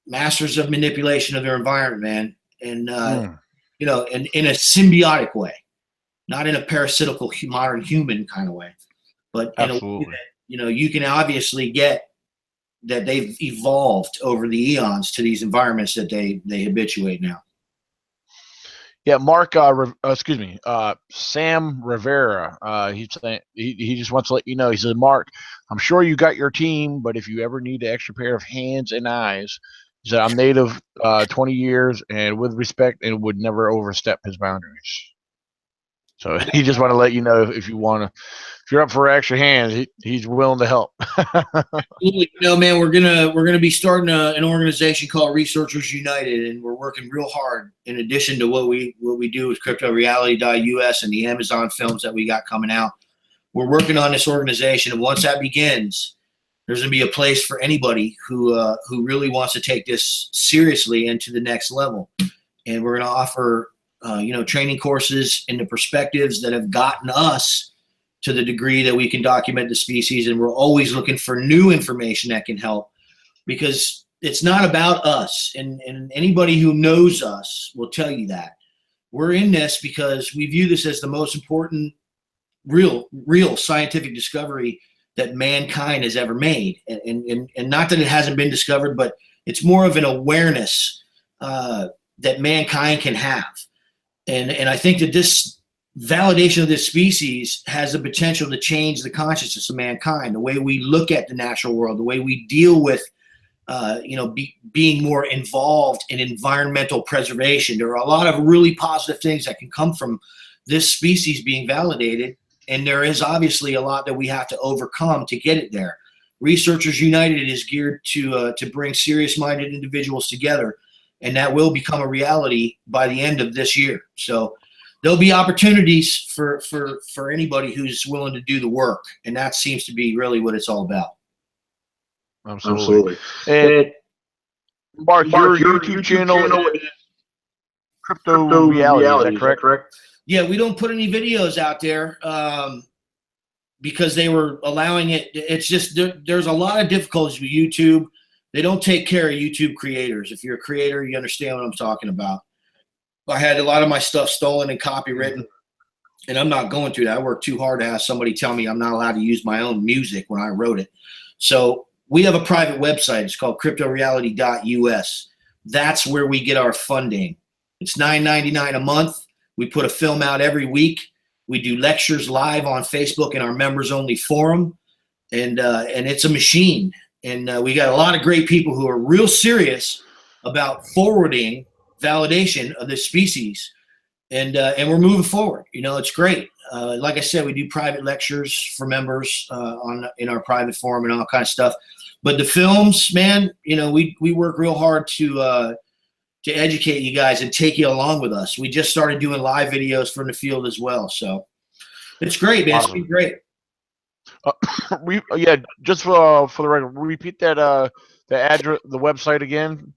masters of manipulation of their environment, man, and you know, in a symbiotic way, not in a parasitical modern human kind of way, but in a way that, you know, you can obviously get that they've evolved over the eons to these environments that they habituate now. Yeah, Mark, Sam Rivera. He's saying he just wants to let you know. He says, Mark, I'm sure you got your team, but if you ever need an extra pair of hands and eyes, he said, I'm native 20 years and with respect and would never overstep his boundaries. So he just want to let you know if you're up for extra hands, he's willing to help. You know, man, we're gonna be starting an organization called Researchers United, and we're working real hard. In addition to what we do with CryptoReality.us and the Amazon films that we got coming out, we're working on this organization. And once that begins, there's gonna be a place for anybody who really wants to take this seriously and to the next level. And we're gonna offer you know, training courses and the perspectives that have gotten us to the degree that we can document the species. And we're always looking for new information that can help, because it's not about us. And anybody who knows us will tell you that. We're in this because we view this as the most important real scientific discovery that mankind has ever made. And not that it hasn't been discovered, but it's more of an awareness that mankind can have. And I think that this validation of this species has the potential to change the consciousness of mankind, the way we look at the natural world, the way we deal with, you know, being more involved in environmental preservation. There are a lot of really positive things that can come from this species being validated, and there is obviously a lot that we have to overcome to get it there. Researchers United is geared to bring serious-minded individuals together, and that will become a reality by the end of this year. So there'll be opportunities for anybody who's willing to do the work, and that seems to be really what it's all about. Absolutely. And Mark, your YouTube channel is Crypto Reality, is that correct? Yeah, we don't put any videos out there. because they were allowing it. It's just there's a lot of difficulties with YouTube. They don't take care of YouTube creators. If you're a creator, you understand what I'm talking about. I had a lot of my stuff stolen and copywritten, and I'm not going through that. I worked too hard to have somebody tell me I'm not allowed to use my own music when I wrote it. So we have a private website. It's called cryptoreality.us. That's where we get our funding. It's $9.99 a month. We put a film out every week. We do lectures live on Facebook in our members-only forum, and it's a machine. And we got a lot of great people who are real serious about forwarding validation of this species, and we're moving forward. You know, it's great. Like I said, we do private lectures for members in our private forum and all kind of stuff. But the films, man, you know, we work real hard to educate you guys and take you along with us. We just started doing live videos from the field as well, so it's great, man. Awesome. It's been great. Yeah, just for the record, repeat that the address, the website again.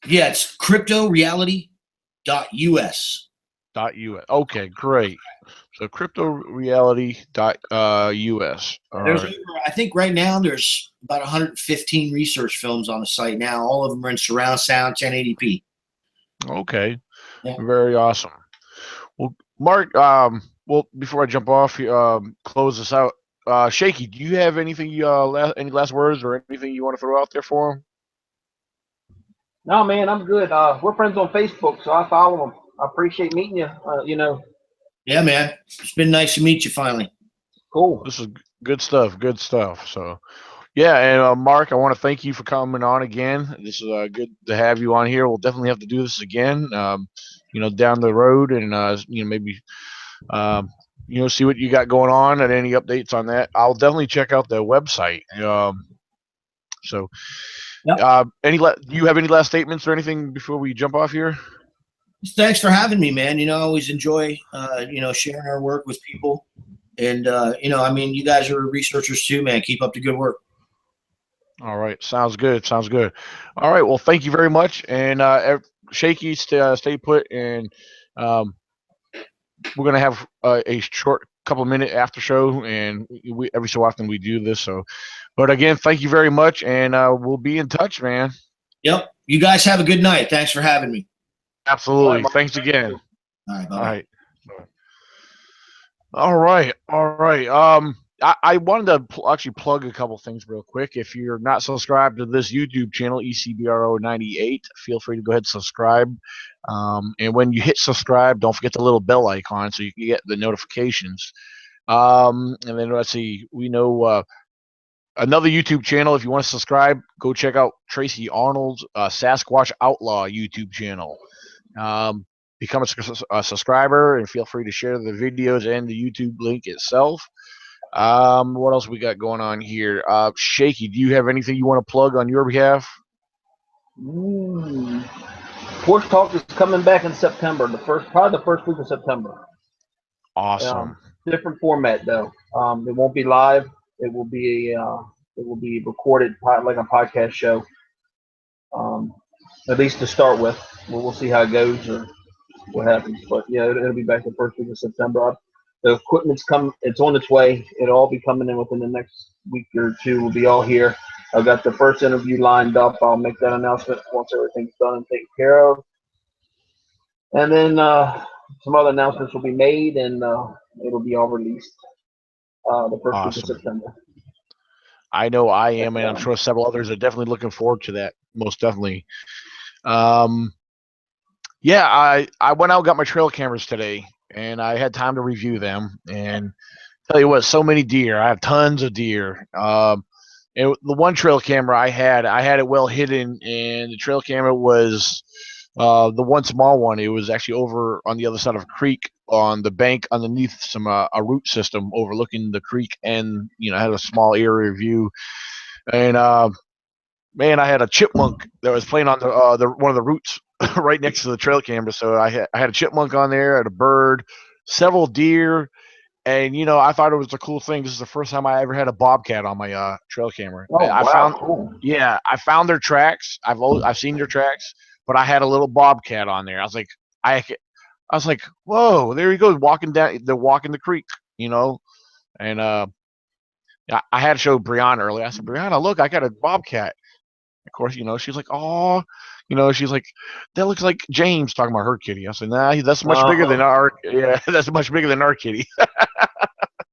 Yeah, it's cryptoreality.us. .us. Okay, great. So cryptoreality.us. There's over, I think right now there's about 115 research films on the site now. All of them are in surround sound 1080p. Okay, Yeah. very awesome. Well, Mark, well, before I jump off, close this out. Shaky, do you have anything any last words or anything you want to throw out there for him? No, man, I'm good. We're friends on Facebook, so I follow them. I appreciate meeting you. You know. Yeah, man. It's been nice to meet you finally. Cool. This is good stuff. Good stuff. So, yeah, and Mark, I want to thank you for coming on again. This is good to have you on here. We'll definitely have to do this again. You know, down the road, and you know, maybe you know, see what you got going on and any updates on that. I'll definitely check out the website. So, Yep. do you have any last statements or anything before we jump off here? Thanks for having me, man. You know, I always enjoy, you know, sharing our work with people. And, you know, I mean, you guys are researchers too, man. Keep up the good work. All right. Sounds good. Sounds good. All right. Well, thank you very much. And Shaky, stay put. And we're going to have a short couple minute after show. And every so often we do this. So, but again, thank you very much. And we'll be in touch, man. Yep. You guys have a good night. Thanks for having me. Absolutely. Right, thanks again. All right. Bye-bye. All right. All right. I wanted to actually plug a couple things real quick. If you're not subscribed to this YouTube channel, E.C.B.R.O 98, feel free to go ahead and subscribe. And when you hit subscribe, don't forget the little bell icon so you can get the notifications. And then let's see, we know another YouTube channel. If you want to subscribe, go check out Tracy Arnold's Sasquatch Outlaw YouTube channel. Become a subscriber and feel free to share the videos and the YouTube link itself. What else we got going on here? Shaky, do you have anything you want to plug on your behalf? Horse Talk is coming back in September. Probably the first week of September. Awesome. Different format though. It won't be live. It will be recorded like a podcast show. At least to start with. We'll see how it goes or what happens. But yeah, it'll be back the first week of September. The equipment's it's on its way. It'll all be coming in within the next week or two. We'll be all here. I've got the first interview lined up. I'll make that announcement once everything's done and taken care of. And then some other announcements will be made, and it'll be all released the first week of September. I know I am, and I'm sure several others are definitely looking forward to that. Most definitely. Yeah, I went out and got my trail cameras today, and I had time to review them. And tell you what, so many deer. I have tons of deer. And the one trail camera I had it well hidden, and the trail camera was the one small one. It was actually over on the other side of a creek on the bank underneath some a root system overlooking the creek, and I had a small area view. And man, I had a chipmunk that was playing on the one of the roots right next to the trail camera. So I had a chipmunk on there, I had a bird, several deer, and I thought it was a cool thing. This is the first time I ever had a bobcat on my trail camera. Oh, I wow, found, cool. Yeah, I found their tracks. I've seen their tracks, but I had a little bobcat on there. I was like, whoa, there he goes walking down. They're walking the creek, and I had to show Brianna earlier. I said, Brianna, look, I got a bobcat. Of course, she's like, oh, she's like, that looks like James talking about her kitty. I said, nah, that's much bigger than our, yeah, that's much bigger than our kitty.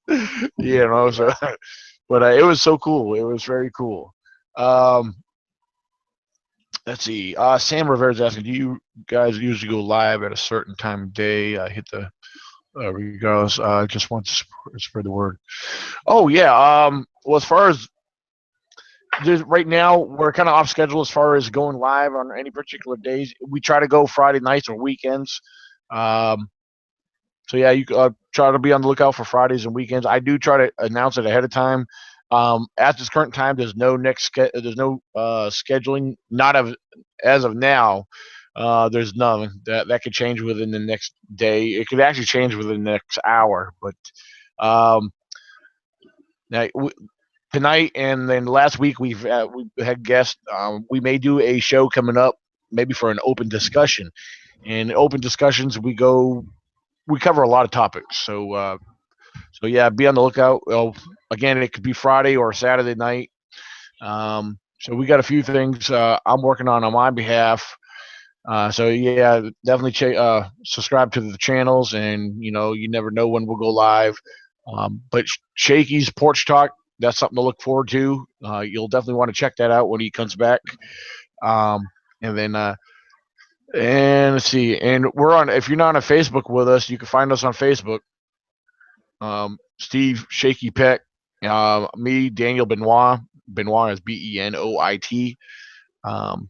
So, but it was so cool. It was very cool. Um, let's see. Sam Rivera's asking, do you guys usually go live at a certain time of day? Hit the regardless. Just want to spread the word. Oh yeah. Well, as far as right now, we're kind of off schedule as far as going live on any particular days. We try to go Friday nights or weekends. Um, so yeah, you try to be on the lookout for Fridays and weekends. I do try to announce it ahead of time. At this current time, there's no there's no scheduling. Not as of now. There's none. That could change within the next day. It could actually change within the next hour. But um, now, tonight and then last week we had guests. We may do a show coming up, maybe for an open discussion. And open discussions, we cover a lot of topics. So yeah, be on the lookout. Well, again, it could be Friday or Saturday night. So we got a few things I'm working on my behalf. So yeah, definitely subscribe to the channels, and you never know when we'll go live. But Shakey's Porch Talk, that's something to look forward to. You'll definitely want to check that out when he comes back. And then and let's see, and we're on. If you're not on Facebook with us, you can find us on Facebook. Steve Shaky Peck, me Daniel Benoit. Benoit is Benoit.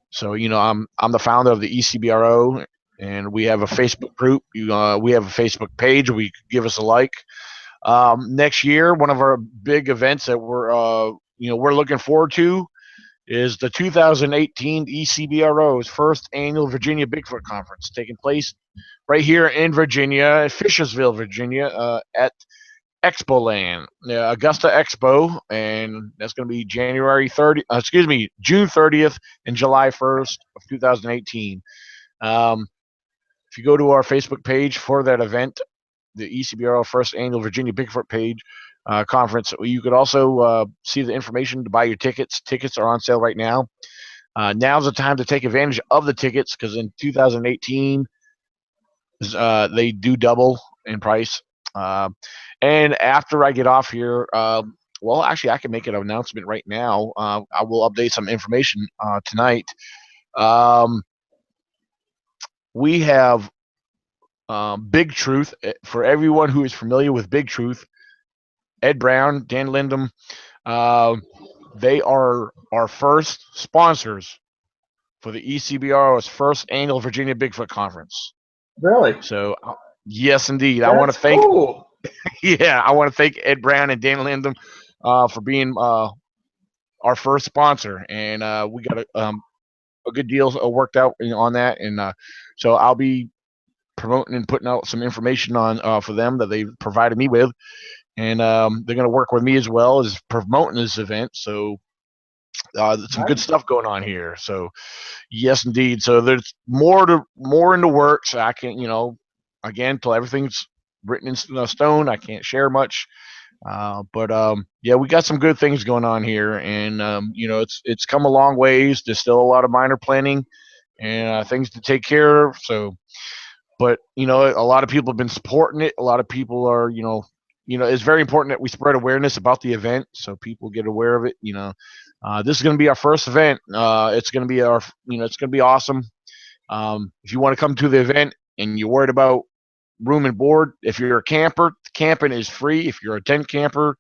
So I'm the founder of the ECBRO, and we have a Facebook group. We have a Facebook page. We give us a like. Next year, one of our big events that we're looking forward to is the 2018 ECBRO's first annual Virginia Bigfoot Conference, taking place right here in Virginia, at Fishersville, Virginia, at Expoland, Augusta Expo, and that's going to be June 30th and July 1st of 2018. If you go to our Facebook page for that event, the ECBRO First Annual Virginia Bigfoot Conference, you could also see the information to buy your tickets. Tickets are on sale right now. Now's the time to take advantage of the tickets, because in 2018, they do double in price. And after I get off here, well, actually, I can make an announcement right now. I will update some information tonight. We have Big Truth. For everyone who is familiar with Big Truth, Ed Brown, Dan Lindum, they are our first sponsors for the ECBRO's first annual Virginia Bigfoot Conference. Really? So, yes, indeed. That's I want to thank. Cool. Yeah, I want to thank Ed Brown and Dan Lindum for being our first sponsor, and we got a good deal worked out on that, and so I'll be promoting and putting out some information on for them that they've provided me with, and they're going to work with me as well as promoting this event. So some good stuff going on here. So yes, indeed. So there's more in the works. I can't, again, till everything's written in stone, I can't share much. But yeah, we got some good things going on here, and it's come a long ways. There's still a lot of minor planning and things to take care of. So, but a lot of people have been supporting it. A lot of people are, it's very important that we spread awareness about the event so people get aware of it. This is going to be our first event. It's going to be it's going to be awesome. If you want to come to the event and you're worried about room and board, if you're a camper, camping is free. If you're a tent camper,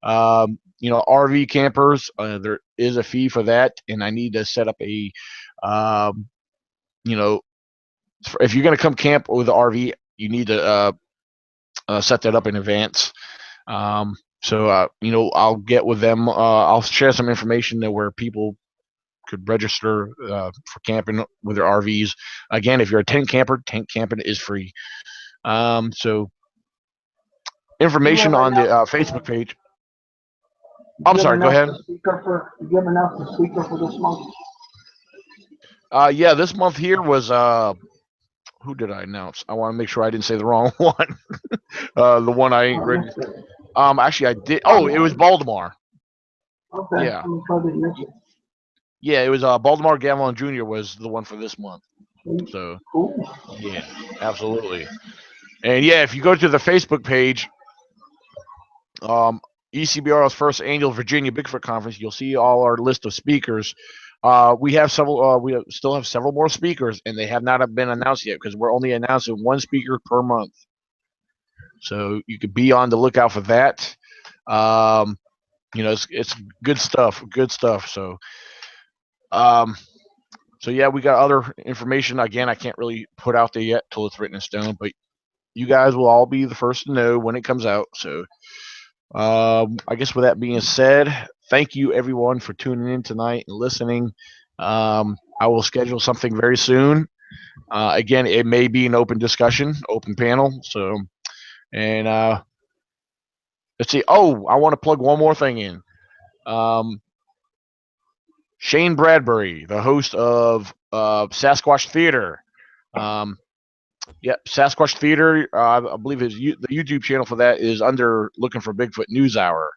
RV campers, there is a fee for that, and I need to set up a, if you're going to come camp with the RV, you need to set that up in advance. So I'll get with them. I'll share some information that where people could register for camping with their RVs. Again, if you're a tent camper, tent camping is free. So information on the Facebook page. I'm sorry, go ahead. Did you ever announce the speaker for this month? Yeah, this month here was who did I announce? I want to make sure I didn't say the wrong one. The one I ain't ready. Actually, I did. Oh, it was Baltimore. Okay. Yeah. I'm probably miss it. Yeah, it was Baltimore Gavilan Jr. was the one for this month. So Cool. yeah, absolutely. And yeah, if you go to the Facebook page, ECBRO's first annual Virginia Bigfoot Conference, you'll see all our list of speakers. We have several. Still have several more speakers, and they have not been announced yet because we're only announcing one speaker per month. So you could be on the lookout for that. It's good stuff. Good stuff. Um, so yeah, we got other information. Again, I can't really put out there yet till it's written in stone, but you guys will all be the first to know when it comes out. So I guess with that being said, thank you everyone for tuning in tonight and listening. I will schedule something very soon. Again, it may be an open discussion, open panel. So, and let's see. Oh, I want to plug one more thing in. Um, Shane Bradbury, the host of Sasquatch Theater. Sasquatch Theater. I believe the YouTube channel for that is under Looking for Bigfoot News Hour.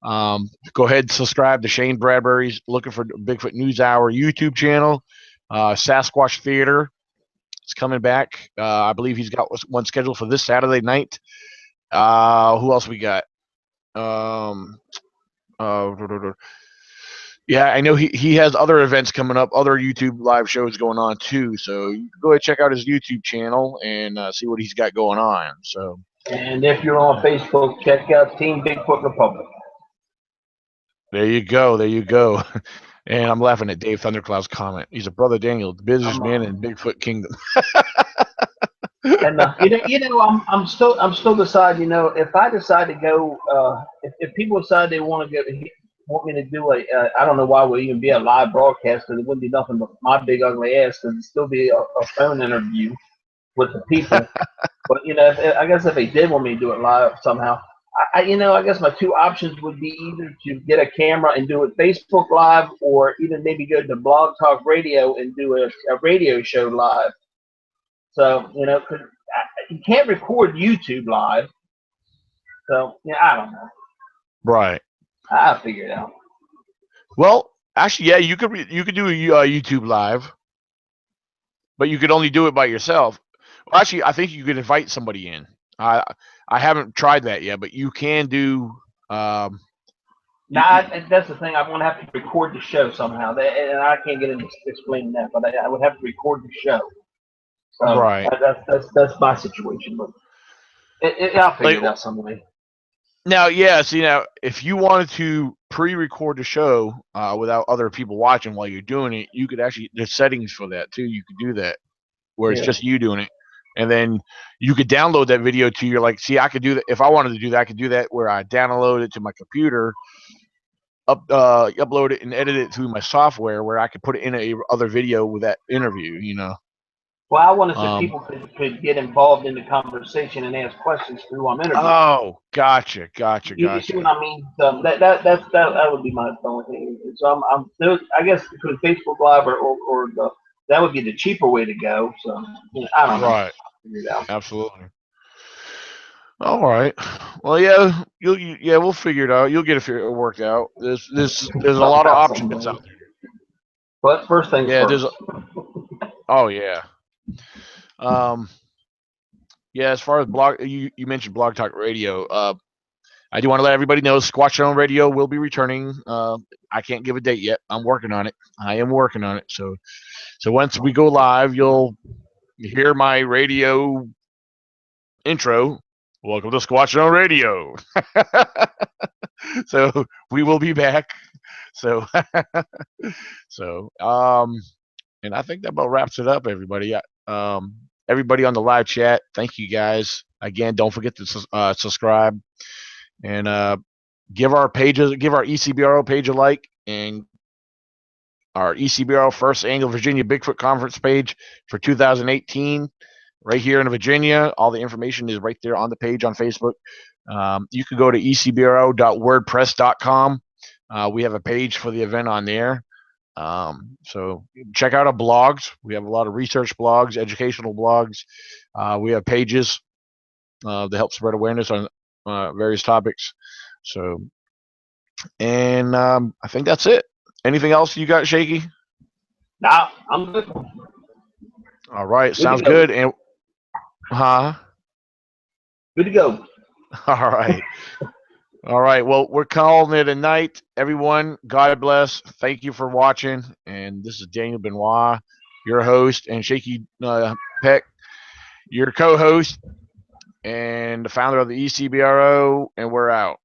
Go ahead and subscribe to Shane Bradbury's Looking for Bigfoot News Hour YouTube channel. Sasquatch Theater. It's coming back. I believe he's got one scheduled for this Saturday night. Who else we got? Yeah, I know he has other events coming up, other YouTube live shows going on too. So you can go ahead and check out his YouTube channel and see what he's got going on. So, and if you're on Facebook, check out Team Bigfoot Republic. There you go. There you go. And I'm laughing at Dave Thundercloud's comment. He's a brother Daniel, the businessman in Bigfoot Kingdom. And I'm still deciding. If I decide to go, if people decide they want me to do I don't know why it would even be a live broadcast, because it wouldn't be nothing but my big ugly ass. It'd still be a phone interview with the people. But I guess if they did want me to do it live somehow, I guess my two options would be either to get a camera and do it Facebook Live, or even maybe go to Blog Talk Radio and do a radio show live. So, cause you can't record YouTube live. So, I don't know. Right. I'll figure it out. Well, actually, yeah, you could do a YouTube live, but you could only do it by yourself. Well, actually, I think you could invite somebody in. I haven't tried that yet, but you can do. That's the thing. I'm going to have to record the show somehow, and I can't get into explaining that, but I would have to record the show. So right. That's my situation, but I'll figure it out some way. Now, yeah, see, now, if you wanted to pre-record the show without other people watching while you're doing it, you could actually, there's settings for that too. You could do that where it's just you doing it. And then you could download that video to your, I could do that. If I wanted to do that, I could do that where I download it to my computer, upload it and edit it through my software where I could put it in a other video with that interview, Well, I wanted so people could get involved in the conversation and ask questions through I'm interviewing. Oh, gotcha. You see what I mean? So that would be my only thing. So I guess between Facebook Live or that would be the cheaper way to go. So I don't know. Right. Figure it out. Absolutely. All right. Well, yeah, we'll figure it out. You'll get it worked out. There's a lot of options out there. But first things first. Oh yeah. Yeah. As far as you mentioned Blog Talk Radio. I do want to let everybody know Squatch Zone Radio will be returning. I can't give a date yet. I'm working on it. I am working on it. So once we go live, you'll hear my radio intro. Welcome to Squatch Zone Radio. So we will be back. So and I think that about wraps it up, everybody. Everybody on the live chat, thank you guys. Again, don't forget to subscribe and give our ECBRO page a like, and our ECBRO first annual Virginia Bigfoot Conference page for 2018 right here in Virginia. All the information is right there on the page on Facebook. You can go to ecbro.wordpress.com. We have a page for the event on there. So check out our blogs. We have a lot of research blogs, educational blogs. We have pages to help spread awareness on various topics. So And I think that's it. Anything else you got, Shaky? Nah, I'm good. All right, Good to sounds go. good. And Good to go. all right. All right. Well, we're calling it a night, everyone. God bless. Thank you for watching. And this is Daniel Benoit, your host, and Shaky Peck, your co-host, and the founder of the ECBRO. And we're out.